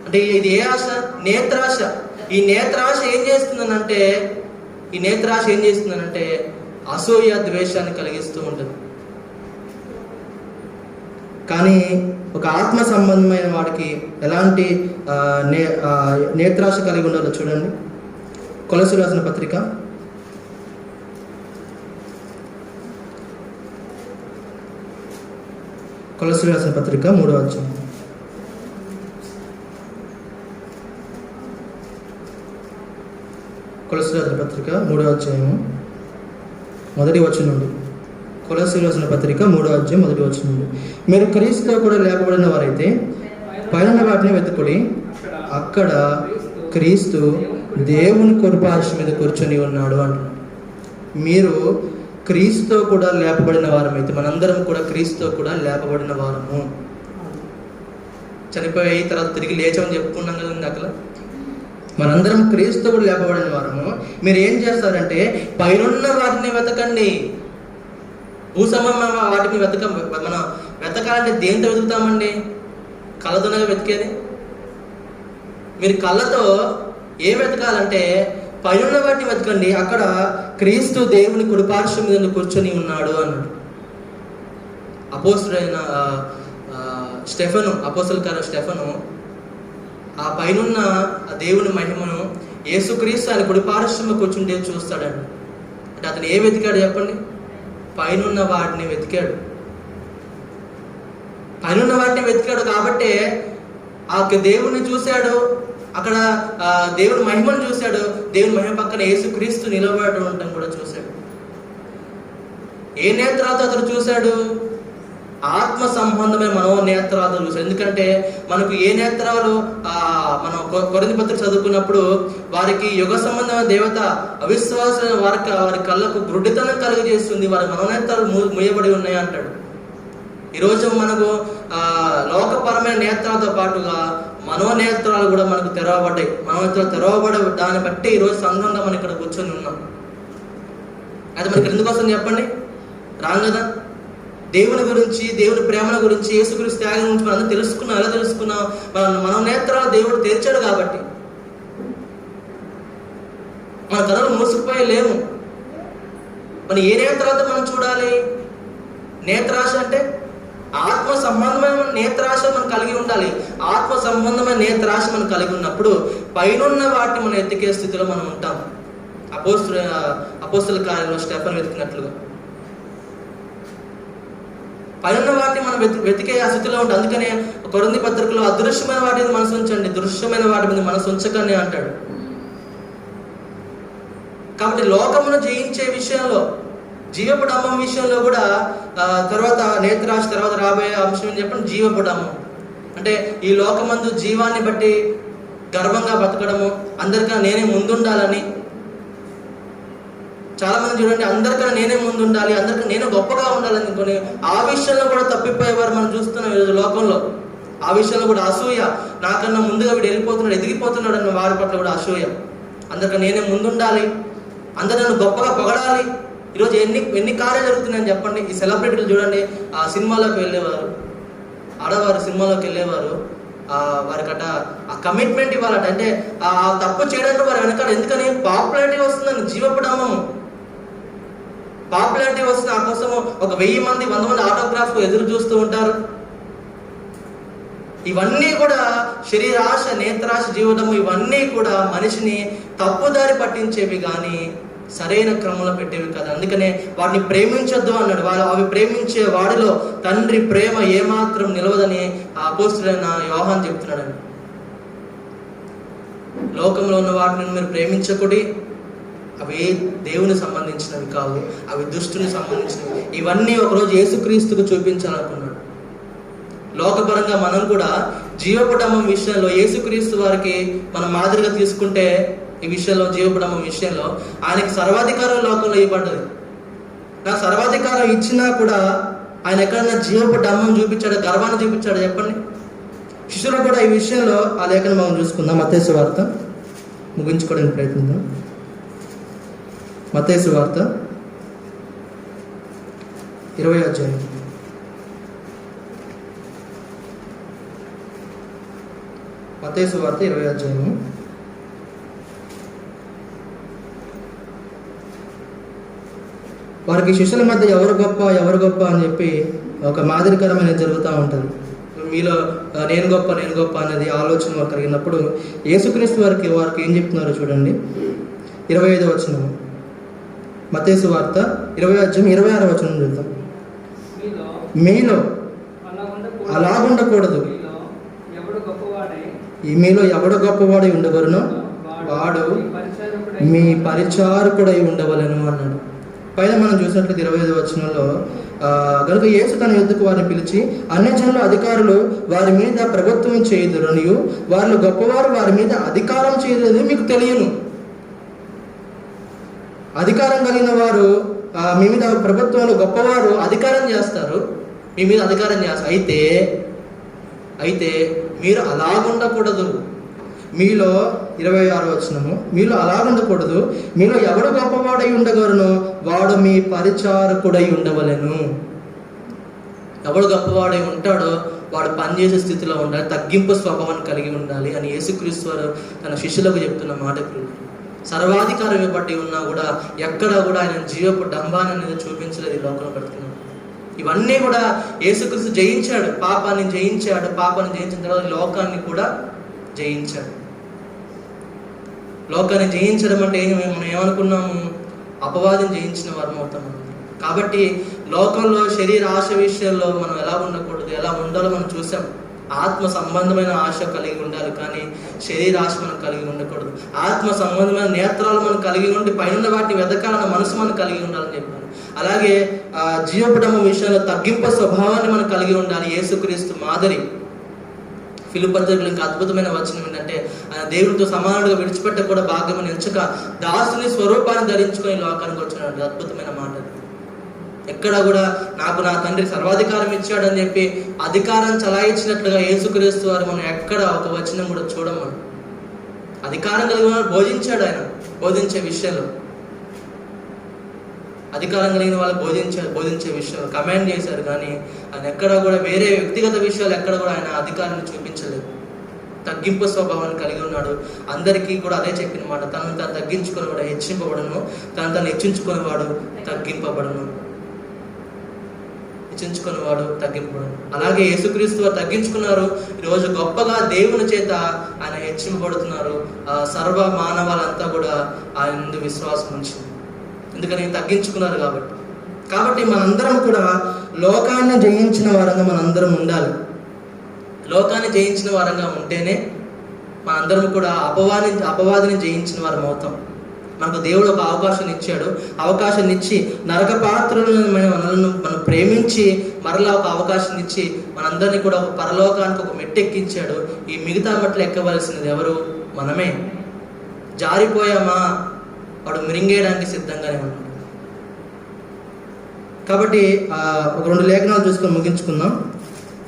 Speaker 1: అంటే. ఇది ఏ ఆశ? నేత్రాశ. ఈ నేత్రాశ ఏం చేస్తుందనంటే అసూయ, ద్వేషాన్ని కలిగిస్తూ ఉంటుంది. కానీ ఒక ఆత్మ సంబంధమైన వాడికి ఎలాంటి నేత్రాశ కలిగి ఉండాలో చూడండి. కొలస్సీయులకు రాసిన పత్రిక 3వ అధ్యాయం. కొలస్సీయులకు రాసిన పత్రిక 3వ అధ్యాయం మొదటి వచనం నుండి. కొలస్సీయులకు రాసిన పత్రిక 3వ అధ్యాయం మొదటి వచనం నుండి. మీరు క్రీస్తుతో కూడా లేపబడిన వారైతే పైన వాటిని వెతుకుడి, అక్కడ క్రీస్తు దేవుని కుడిపార్శ్వం మీద కూర్చొని ఉన్నాడు అంటున్నాడు. మీరు క్రీస్తుతో కూడా లేపబడిన వారమైతే మనందరం కూడా క్రీస్తుతో కూడా లేపబడిన వారము. చనిపోయి తర్వాత తిరిగి లేచామని చెప్పుకున్నాం కదండి అక్కడ. మనందరం క్రీస్తుతో కూడా లేపబడిన వారము. మీరు ఏం చేస్తారంటే పైనున్న వాటిని వెతకండి. భూసంబంధమైన వాటిని మనం వెతకాలంటే దేంతో వెతుకుతామండి? కళ్ళతోనే వెతికేది. మీరు కళ్ళతో ఏం వెతకాలంటే పైనున్న వాటిని వెతకండి. అక్కడ క్రీస్తు దేవుని కుడిపార్శ్వం మీద కూర్చొని ఉన్నాడు అన్నాడు. అపోస్తలుడైన స్టెఫెను, అపోస్తలుడైన స్టెఫెను ఆ పైనున్న ఆ దేవుని మహిమను యేసుక్రీస్తు ఆయన కుడిపార్శ్వం కూర్చుంటే చూస్తాడండి. అంటే అతను ఏం వెతికాడు చెప్పండి? పైనున్న వాటిని వెతికాడు. పైనున్న వాటిని వెతికాడు కాబట్టి ఆ దేవుని చూశాడు. అక్కడ దేవుని మహిమను చూశాడు. దేవుని మహిమ పక్కన యేసుక్రీస్తు నిలబడి ఉండటం కూడా చూశాడు. ఏ నేత్రాలతో అతను చూశాడు? ఆత్మ సంబంధమైన మనోనేత్రాలతో చూశాడు. ఎందుకంటే మనకు ఏ నేత్రాలు మనం కొరింథీ పత్రిక చదువుకున్నప్పుడు వారికి యుగ సంబంధమైన దేవత అవిశ్వాసమైన వారి కళ్ళకు గుడ్డితనం కలుగజేస్తుంది, వారి మనోనేత్రాలు మూయబడి ఉన్నాయి అంటాడు. ఈరోజు మనకు లోకపరమైన నేత్రాలతో పాటుగా మనోనేత్రాలు కూడా మనకు తెరవబడ్డాయి. మనోనేత్రాలు తెరవబడే దాన్ని బట్టి ఈరోజు సంఘంగా మనం ఇక్కడ కూర్చొని ఉన్నాం. అది మనకి ఎందుకోసం చెప్పండి? రాం కదా. దేవుని గురించి, దేవుని ప్రేమల గురించి, యేసుక్రీస్తు త్యాగం గురించి మనం తెలుసుకున్నాం. ఎలా తెలుసుకున్నాం? మన నేత్రాలు దేవుడు తెరిచాడు కాబట్టి. మన కనులు మూసుకుపోయి లేవు. మన ఏ నేత్రాలతో మనం చూడాలి? నేత్రాశ అంటే ఆత్మ సంబంధమైన నేత్రాశ మనం కలిగి ఉండాలి. ఆత్మ సంబంధమైన నేత్రాశ మనం కలిగి ఉన్నప్పుడు పైనున్న వాటిని మనం ఎత్తికే స్థితిలో మనం ఉంటాం. అపోస్తల కార్యంలో స్టెఫెను వెతికినట్లుగా పైనున్న వాటిని మనం వెతికే ఆ స్థితిలో ఉంటాం. అందుకనే కొరింథీ పత్రికలో అదృశ్యమైన వాటి మీద మనసు ఉంచండి, దృశ్యమైన వాటి మీద మనసు ఉంచకని అంటాడు. కాబట్టి లోకమును జయించే విషయంలో, జీవపు డంబం విషయంలో కూడా తర్వాత నేత్రాశ, తర్వాత రాబోయే అంశం ఏం చెప్పండి? జీవపు డంబం. అంటే ఈ లోకమందు జీవాన్ని బట్టి గర్వంగా బతకడము, అందరికన్నా నేనే ముందుండాలని. చాలా మంది చూడండి, అందరికన్నా నేనే ముందుండాలి, అందరికన్నా నేను గొప్పగా ఉండాలని అనుకుని ఆ విషయంలో కూడా తప్పిపోయేవారు మనం చూస్తున్నాం ఈరోజు లోకంలో. ఆ విషయంలో కూడా అసూయ, నాకన్నా ముందుగా వీడు వెళ్ళిపోతున్నాడు, ఎదిగిపోతున్నాడు అన్న వారి పట్ల కూడా అసూయ. అందరికన్నా నేనే ముందుండాలి, అందరు నన్ను గొప్పగా పొగడాలి. ఈరోజు ఎన్ని కార్యాలు జరుగుతున్నాయని చెప్పండి. ఈ సెలబ్రిటీలు చూడండి, ఆ సినిమాలోకి వెళ్ళేవారు, ఆడవారు సినిమాలోకి వెళ్ళేవారు, వారికట ఆ కమిట్మెంట్ ఇవ్వాలట. అంటే ఆ తప్పు చేయడానికి వారు వెనకాల. ఎందుకని? పాపులారిటీ వస్తుందని. జీవపడము పాపులారిటీ వస్తుంది. ఆ కోసము 1000 మంది 100 మంది ఆటోగ్రాఫ్ ఎదురు చూస్తూ ఉంటారు. ఇవన్నీ కూడా శరీరాశ, నేత్రాశ, జీవడము, ఇవన్నీ కూడా మనిషిని తప్పుదారి పట్టించేవి కానీ సరైన క్రమంలో పెట్టేవి కదా. అందుకనే వాటిని ప్రేమించొద్దు అన్నాడు. అవి ప్రేమించే వాడిలో తండ్రి ప్రేమ ఏమాత్రం నిలవదని ఆ అపోస్తలుడైన యోహాను చెప్తున్నాడండి. లోకంలో ఉన్న వాటిని మీరు ప్రేమించకూడి, అవి దేవుని సంబంధించినవి కావు, అవి దుష్టుని సంబంధించినవి. ఇవన్నీ ఒకరోజు యేసుక్రీస్తుకు చూపించాలనుకున్నాడు. లోకపరంగా మనం కూడా జీవపడమం విషయంలో యేసుక్రీస్తు వారికి మనం మాదిరిగా తీసుకుంటే, ఈ విషయంలో జీవపడమం విషయంలో ఆయనకి సర్వాధికారం లోకంలో ఇవ్వబడ్డది. నాకు సర్వాధికారం ఇచ్చినా కూడా ఆయన ఎక్కడన్నా జీవపడమం చూపించాడు, గర్వాన్ని చూపించాడు చెప్పండి. శిష్యులు కూడా ఈ విషయంలో ఆ లేఖను మనం చూసుకుందాం. మత్తయి సువార్త ముగించుకోవడానికి ప్రయత్నిద్దాం. మత్తయి సువార్త 20వ అధ్యాయం. మత్తయి సువార్త 20వ అధ్యాయము. వారికి శిష్యుల మధ్య ఎవరు గొప్ప అని చెప్పి ఒక మాదిరికరమైన జరుగుతూ ఉంటుంది. మీలో నేను గొప్ప అనేది ఆలోచన వారు కలిగినప్పుడు యేసుక్రీస్తు వారికి ఏం చెప్తున్నారో చూడండి. 25వ వచనం, మత్తయి సువార్త 20వ అధ్యాయం 26వ వచనం చూద్దాం. మీలో అలాగుండకూడదు, మీలో ఎవడు గొప్పవాడై ఉండవలనో వాడు మీ పరిచారకుడై ఉండవలను అన్నాడు.
Speaker 2: పైన మనం చూసినట్లయితే 25వ వచనంలో కనుక యేసు తన యొద్దకు వారిని పిలిచి, అన్యజనుల అధికారులు వారి మీద ప్రభుత్వం చేయుదురనియు వారిలో గొప్పవారు వారి మీద అధికారం చేయదని మీకు తెలియను. అధికారం కలిగిన వారు మీ మీద ప్రభుత్వంలో గొప్పవారు అధికారం చేస్తారు, మీ మీద అధికారం చేస్తారు. అయితే మీరు అలాగుండకూడదు. మీలో 26వ వచనము, మీలో అలాగుండకూడదు. మీలో ఎవడు గొప్పవాడై ఉండగలనో వాడు మీ పరిచారకుడై ఉండవలెను. ఎవడు గొప్పవాడై ఉంటాడో వాడు పనిచేసే స్థితిలో ఉండాలి, తగ్గింపు స్వభావాన్ని కలిగి ఉండాలి అని యేసుక్రీస్తు వారు తన శిష్యులకు చెప్తున్న మాట. సర్వాధికారం బట్టి ఉన్నా కూడా ఎక్కడా కూడా ఆయన జీవపు డంబాన్ని అనేది చూపించలేదు ఈ లోకంలో పెడుతున్నాడు. ఇవన్నీ కూడా యేసుక్రీస్తు జయించాడు, పాపాన్ని జయించిన తర్వాత లోకాన్ని కూడా జయించాడు. లోకాన్ని జయించడం అంటే మనం ఏమనుకున్నాము? అపవాదిని జయించిన వారం అవుతాం. కాబట్టి లోకంలో శరీర ఆశ విషయంలో మనం ఎలా ఉండకూడదు, ఎలా ఉండాలో మనం చూసాం. ఆత్మ సంబంధమైన ఆశ కలిగి ఉండాలి, కానీ శరీర ఆశ మనం కలిగి ఉండకూడదు. ఆత్మ సంబంధమైన నేత్రాలు మనం కలిగి ఉండి పైన వాటిని వెతకాలన్న మనసు మనం కలిగి ఉండాలని చెప్పాను. అలాగే జీవపడమ విషయంలో తగ్గింపు స్వభావాన్ని మనం కలిగి ఉండాలి, యేసుక్రీస్తు మాదిరి. ఫిలిప్పీ పత్రికలో ఇంకా అద్భుతమైన వచనం ఏంటంటే, ఆయన దేవుడితో సమానంగా విడిచిపెట్ట కూడా భాగ్యమని ఎంచక దాసుని స్వరూపాన్ని ధరించుకొని లోకానికి వచ్చినాడు. అద్భుతమైన మాట. ఎక్కడ కూడా నాకు నా తండ్రి సర్వాధికారం ఇచ్చాడని చెప్పి అధికారం చలాయించినట్లుగా యేసుక్రీస్తు వారు మనం ఎక్కడ ఒక వచనం కూడా చూడము. అధికారం కలిగిన బోధించాడు, ఆయన బోధించే విషయంలో అధికారం కలిగిన వాళ్ళు బోధించే విషయంలో కమాండ్ చేశారు, కానీ ఆయన ఎక్కడ కూడా వేరే వ్యక్తిగత విషయాలు ఎక్కడ కూడా ఆయన అధికారాన్ని చూపించలేదు. తగ్గింపు స్వభావాన్ని కలిగి ఉన్నాడు. అందరికీ కూడా అదే చెప్పిన మాట, తనను తాను తగ్గించుకునేవాడు హెచ్చింపబడను, తను హెచ్చించుకునేవాడు తగ్గింపబడను. హెచ్చించుకునేవాడు తగ్గింపబడను. అలాగే యేసుక్రీస్తు వారు తగ్గించుకున్నారు. ఈరోజు గొప్పగా దేవుని చేత ఆయన హెచ్చింపబడుతున్నారు. సర్వ మానవాళ్ళంతా కూడా ఆయన ముందు విశ్వాసం ఉంచింది, ఎందుకని తగ్గించుకున్నారు కాబట్టి మనందరం కూడా లోకాన్ని జయించిన వారంగా మనందరం ఉండాలి. లోకాన్ని జయించిన వారంగా ఉంటేనే మనందరం కూడా అపవాదిని జయించిన వారం అవుతాం. మనకు దేవుడు ఒక అవకాశం ఇచ్చాడు. అవకాశం ఇచ్చి నరక పాత్రలను మనం ప్రేమించి మరలా ఒక అవకాశం ఇచ్చి మనందరినీ కూడా ఒక పరలోకానికి ఒక మెట్టెక్కించాడు. ఈ మిగతా మెట్లు ఎక్కవలసినది ఎవరు? మనమే. జారిపోయామా, వాడు మిరింగేయడానికి సిద్ధంగానే ఉన్నాడు. కాబట్టి ఒక 2 లేఖనాలు చూసుకొని ముగించుకుందాం.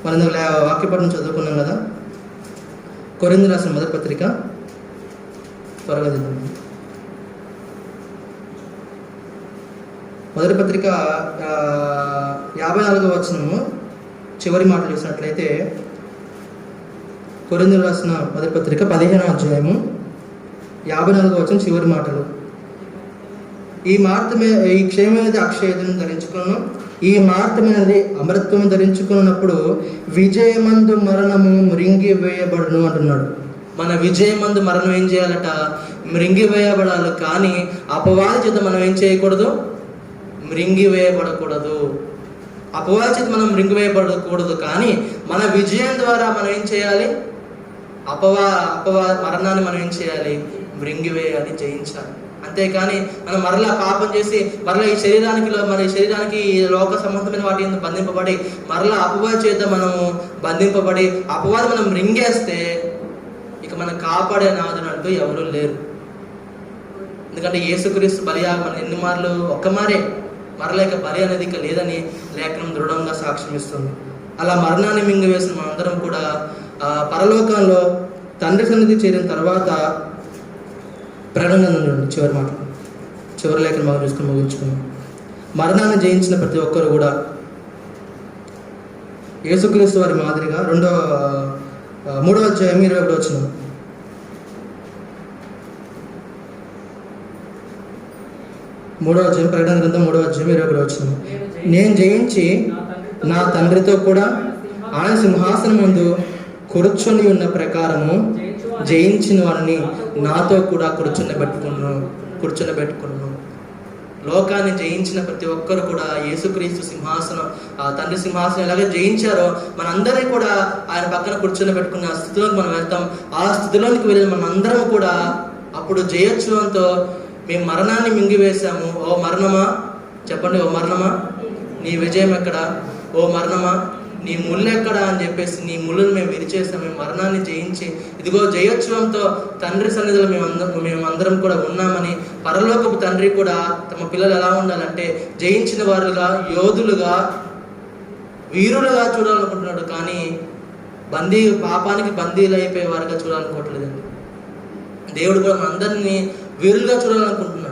Speaker 2: మనం వాక్యపఠనం చదువుకున్నాం కదా. కొరింథీయులకు రాసిన మొదటి పత్రిక త్వరగా చదువుకుందాం. మొదటి పత్రిక 54వ వచనము చివరి మాటలు చూసినట్లయితే, కొరింథీయులకు రాసిన మొదటి పత్రిక 15వ అధ్యాయము 54వ వచనం చివరి మాటలు. ఈ క్షేమమైనది అక్షయతను ధరించుకున్నాను, ఈ మార్తమైనది అమరత్వం ధరించుకున్నప్పుడు విజయమందు మరణము మృంగి వేయబడును అంటున్నాడు. మన విజయమందు మరణం ఏం చేయాలట? మృంగి వేయబడాలి. కానీ అపవాది చేత మనం ఏం చేయకూడదు? మృంగి వేయబడకూడదు. అపవాది చేత మనం మృంగి వేయబడకూడదు. కానీ మన విజయం ద్వారా మనం ఏం చేయాలి? మరణాన్ని మనం ఏం చేయాలి? మృంగి వేయాలి, జయించాలి. అంతేకాని మనం మరలా పాపం చేసి మరలా ఈ శరీరానికి లోక సంబంధమైన వాటి ఎందుకు బంధింపబడి మరలా అపవాది చేత మనము బంధింపబడి అపవాది మనం మృంగేస్తే ఇక మనం కాపాడే నాదుడు అంటూ ఎవరూ లేరు. ఎందుకంటే యేసుక్రీస్తు బలియాగం ఎన్ని మార్లు ఒక్క మారే మరలా ఇక బలి అనేది ఇక లేదని లేఖనం దృఢంగా సాక్ష్యం ఇస్తుంది. అలా మరణాన్ని మింగివేసిన మనందరం కూడా పరలోకంలో తండ్రి సన్నిధి చేరిన తర్వాత ప్రకటన చివరి మాట, చివరి లేఖను మనం చూసుకుని ముగించుకున్నాం. మరణాన్ని జయించిన ప్రతి ఒక్కరు కూడా యేసుక్రీస్తు వారి మాదిరిగా 3వ అధ్యాయం 21వ వచనం, 3వ అధ్యాయం ప్రకటన గ్రంథం 3వ అధ్యాయం 21వ వచనం, నేను జయించి నా తండ్రితో కూడా ఆయన సింహాసనం ముందు కూర్చొని ఉన్న ప్రకారము జయించిన వారిని నాతో కూడా కూర్చొనబెట్టుకున్నాను. లోకాన్ని జయించిన ప్రతి ఒక్కరు కూడా యేసుక్రీస్తు సింహాసనం, తండ్రి సింహాసనం ఎలాగే జయించారో మనందరినీ కూడా ఆయన పక్కన కూర్చొనబెట్టుకున్న ఆ స్థితిలోకి మనం వెళ్తాం. ఆ స్థితిలోనికి వెళ్ళి మనందరం కూడా అప్పుడు జయోత్సవంతో మేము మరణాన్ని మింగివేశాము, ఓ మరణమా
Speaker 1: చెప్పండి, ఓ మరణమా నీ విజయం ఎక్కడ, ఓ మరణమా నీ ముళ్ళు ఎక్కడ అని చెప్పేసి నీ ముళ్ళను మేము విరిచేస్తాం, మేము మరణాన్ని జయించి ఇదిగో జయోత్సవంతో తండ్రి సన్నిధిలో మేమందరం కూడా ఉన్నామని పరలోకపు తండ్రి కూడా తమ పిల్లలు ఎలా ఉండాలంటే జయించిన వారుగా, యోధులుగా, వీరులుగా చూడాలనుకుంటున్నాడు. కానీ పాపానికి బందీలు అయిపోయే వారుగా చూడాలనుకోవట్లేదండి. దేవుడు కూడా మనందరినీ వీరులుగా చూడాలనుకుంటున్నాడు.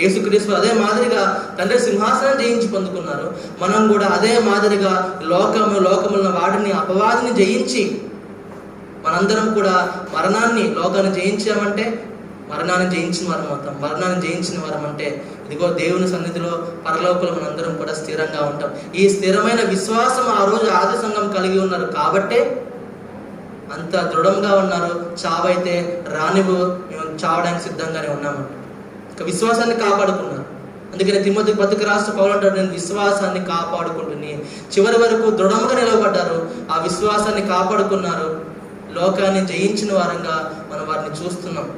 Speaker 1: యేసుక్రీస్తు అదే మాదిరిగా తండ్రి సింహాసనం జయించి పొందుకున్నారు. మనం కూడా అదే మాదిరిగా లోకమున్న వాటిని, అపవాదిని జయించి మనందరం కూడా లోకాన్ని జయించామంటే మరణాన్ని జయించిన వారం అవుతాం. మరణాన్ని జయించిన వారం అంటే ఇదిగో దేవుని సన్నిధిలో పరలోకంలో మనందరం కూడా స్థిరంగా ఉంటాం. ఈ స్థిరమైన విశ్వాసం ఆ రోజు ఆది సంఘం కలిగి ఉన్నారు కాబట్టే అంత దృఢంగా ఉన్నారు. చావైతే రానివ్వు, మేము చావడానికి సిద్ధంగానే ఉన్నామంట. విశ్వాసాన్ని కాపాడుకున్నారు. అందుకని తిమోతికి పత్రిక రాస్తూ పౌలు అంటాడు, నేను విశ్వాసాన్ని కాపాడుకుంటుని చివరి వరకు దృఢంగా నిలబడ్డారు. ఆ విశ్వాసాన్ని కాపాడుకున్నారు. లోకాన్ని జయించిన వారంగా మనం వారిని చూస్తున్నాం.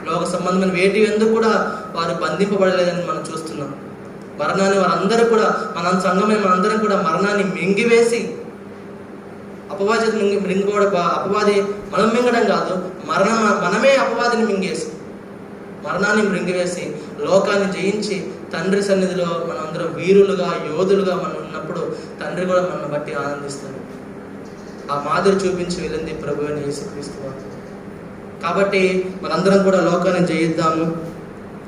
Speaker 1: లోక సంబంధమైన వేటి ఎందుకు కూడా వారు బంధింపబడలేదని మనం చూస్తున్నాం. మరణాన్ని వారందరూ కూడా, మన సంఘమే మనందరం కూడా మరణాన్ని మింగివేసి, అపవాది అపవాది మనం మింగడం కాదు, మనమే అపవాదిని మింగేసి, మరణాన్ని మృంగివేసి లోకాన్ని జయించి తండ్రి సన్నిధిలో మనందరం వీరులుగా, యోధులుగా మనం ఉన్నప్పుడు తండ్రి కూడా మనల్ని బట్టి ఆనందిస్తారు. ఆ మాదిరి చూపించి వెళ్ళింది ప్రభు అయిన యేసుక్రీస్తు వారు. కాబట్టి మనందరం కూడా లోకాన్ని జయిద్దాము.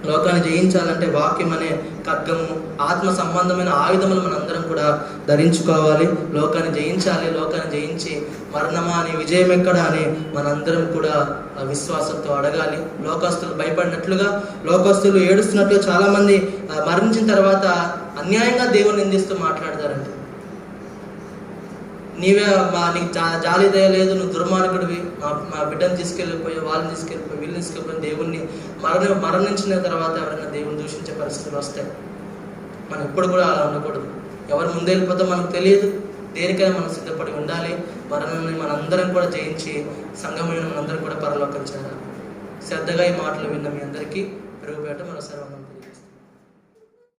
Speaker 1: లోకాన్ని జయించాలంటే వాక్యం అనే ఖడ్గము, ఆత్మ సంబంధమైన ఆయుధములు మనందరం కూడా ధరించుకోవాలి. లోకాన్ని జయించాలి. లోకాన్ని జయించి మరణమా అని, విజయం ఎక్కడ అని మనందరం కూడా విశ్వాసంతో అడగాలి. లోకస్తులు భయపడినట్లుగా, లోకస్తులు ఏడుస్తున్నట్లుగా చాలా మంది మరణించిన తర్వాత అన్యాయంగా దేవుని నిందిస్తూ మాట్లాడతారంట. నీకు జాలి దయలేదు, నువ్వు దుర్మార్గుడివి, మా బిడ్డను తీసుకెళ్ళిపోయి, వాళ్ళని తీసుకెళ్ళిపోయి, వీళ్ళని తీసుకెళ్ళిపోయి, దేవుణ్ణి మరణించిన తర్వాత ఎవరైనా దేవుని దూషించే పరిస్థితులు వస్తాయి. మనం ఎప్పుడు కూడా అలా ఉండకూడదు. ఎవరు ముందు వెళ్ళిపోతే మనకు తెలియదు. దేనికైనా మనం సిద్ధపడి ఉండాలి. మరణాన్ని మనందరం కూడా జయించి సంఘమైన మనందరం కూడా పరలోకం చేయాలి. శ్రద్ధగా ఈ మాటలు విన్న మీ అందరికీ పెరుగుపేట మరోసారి వందనాలు తెలియజేస్తాను.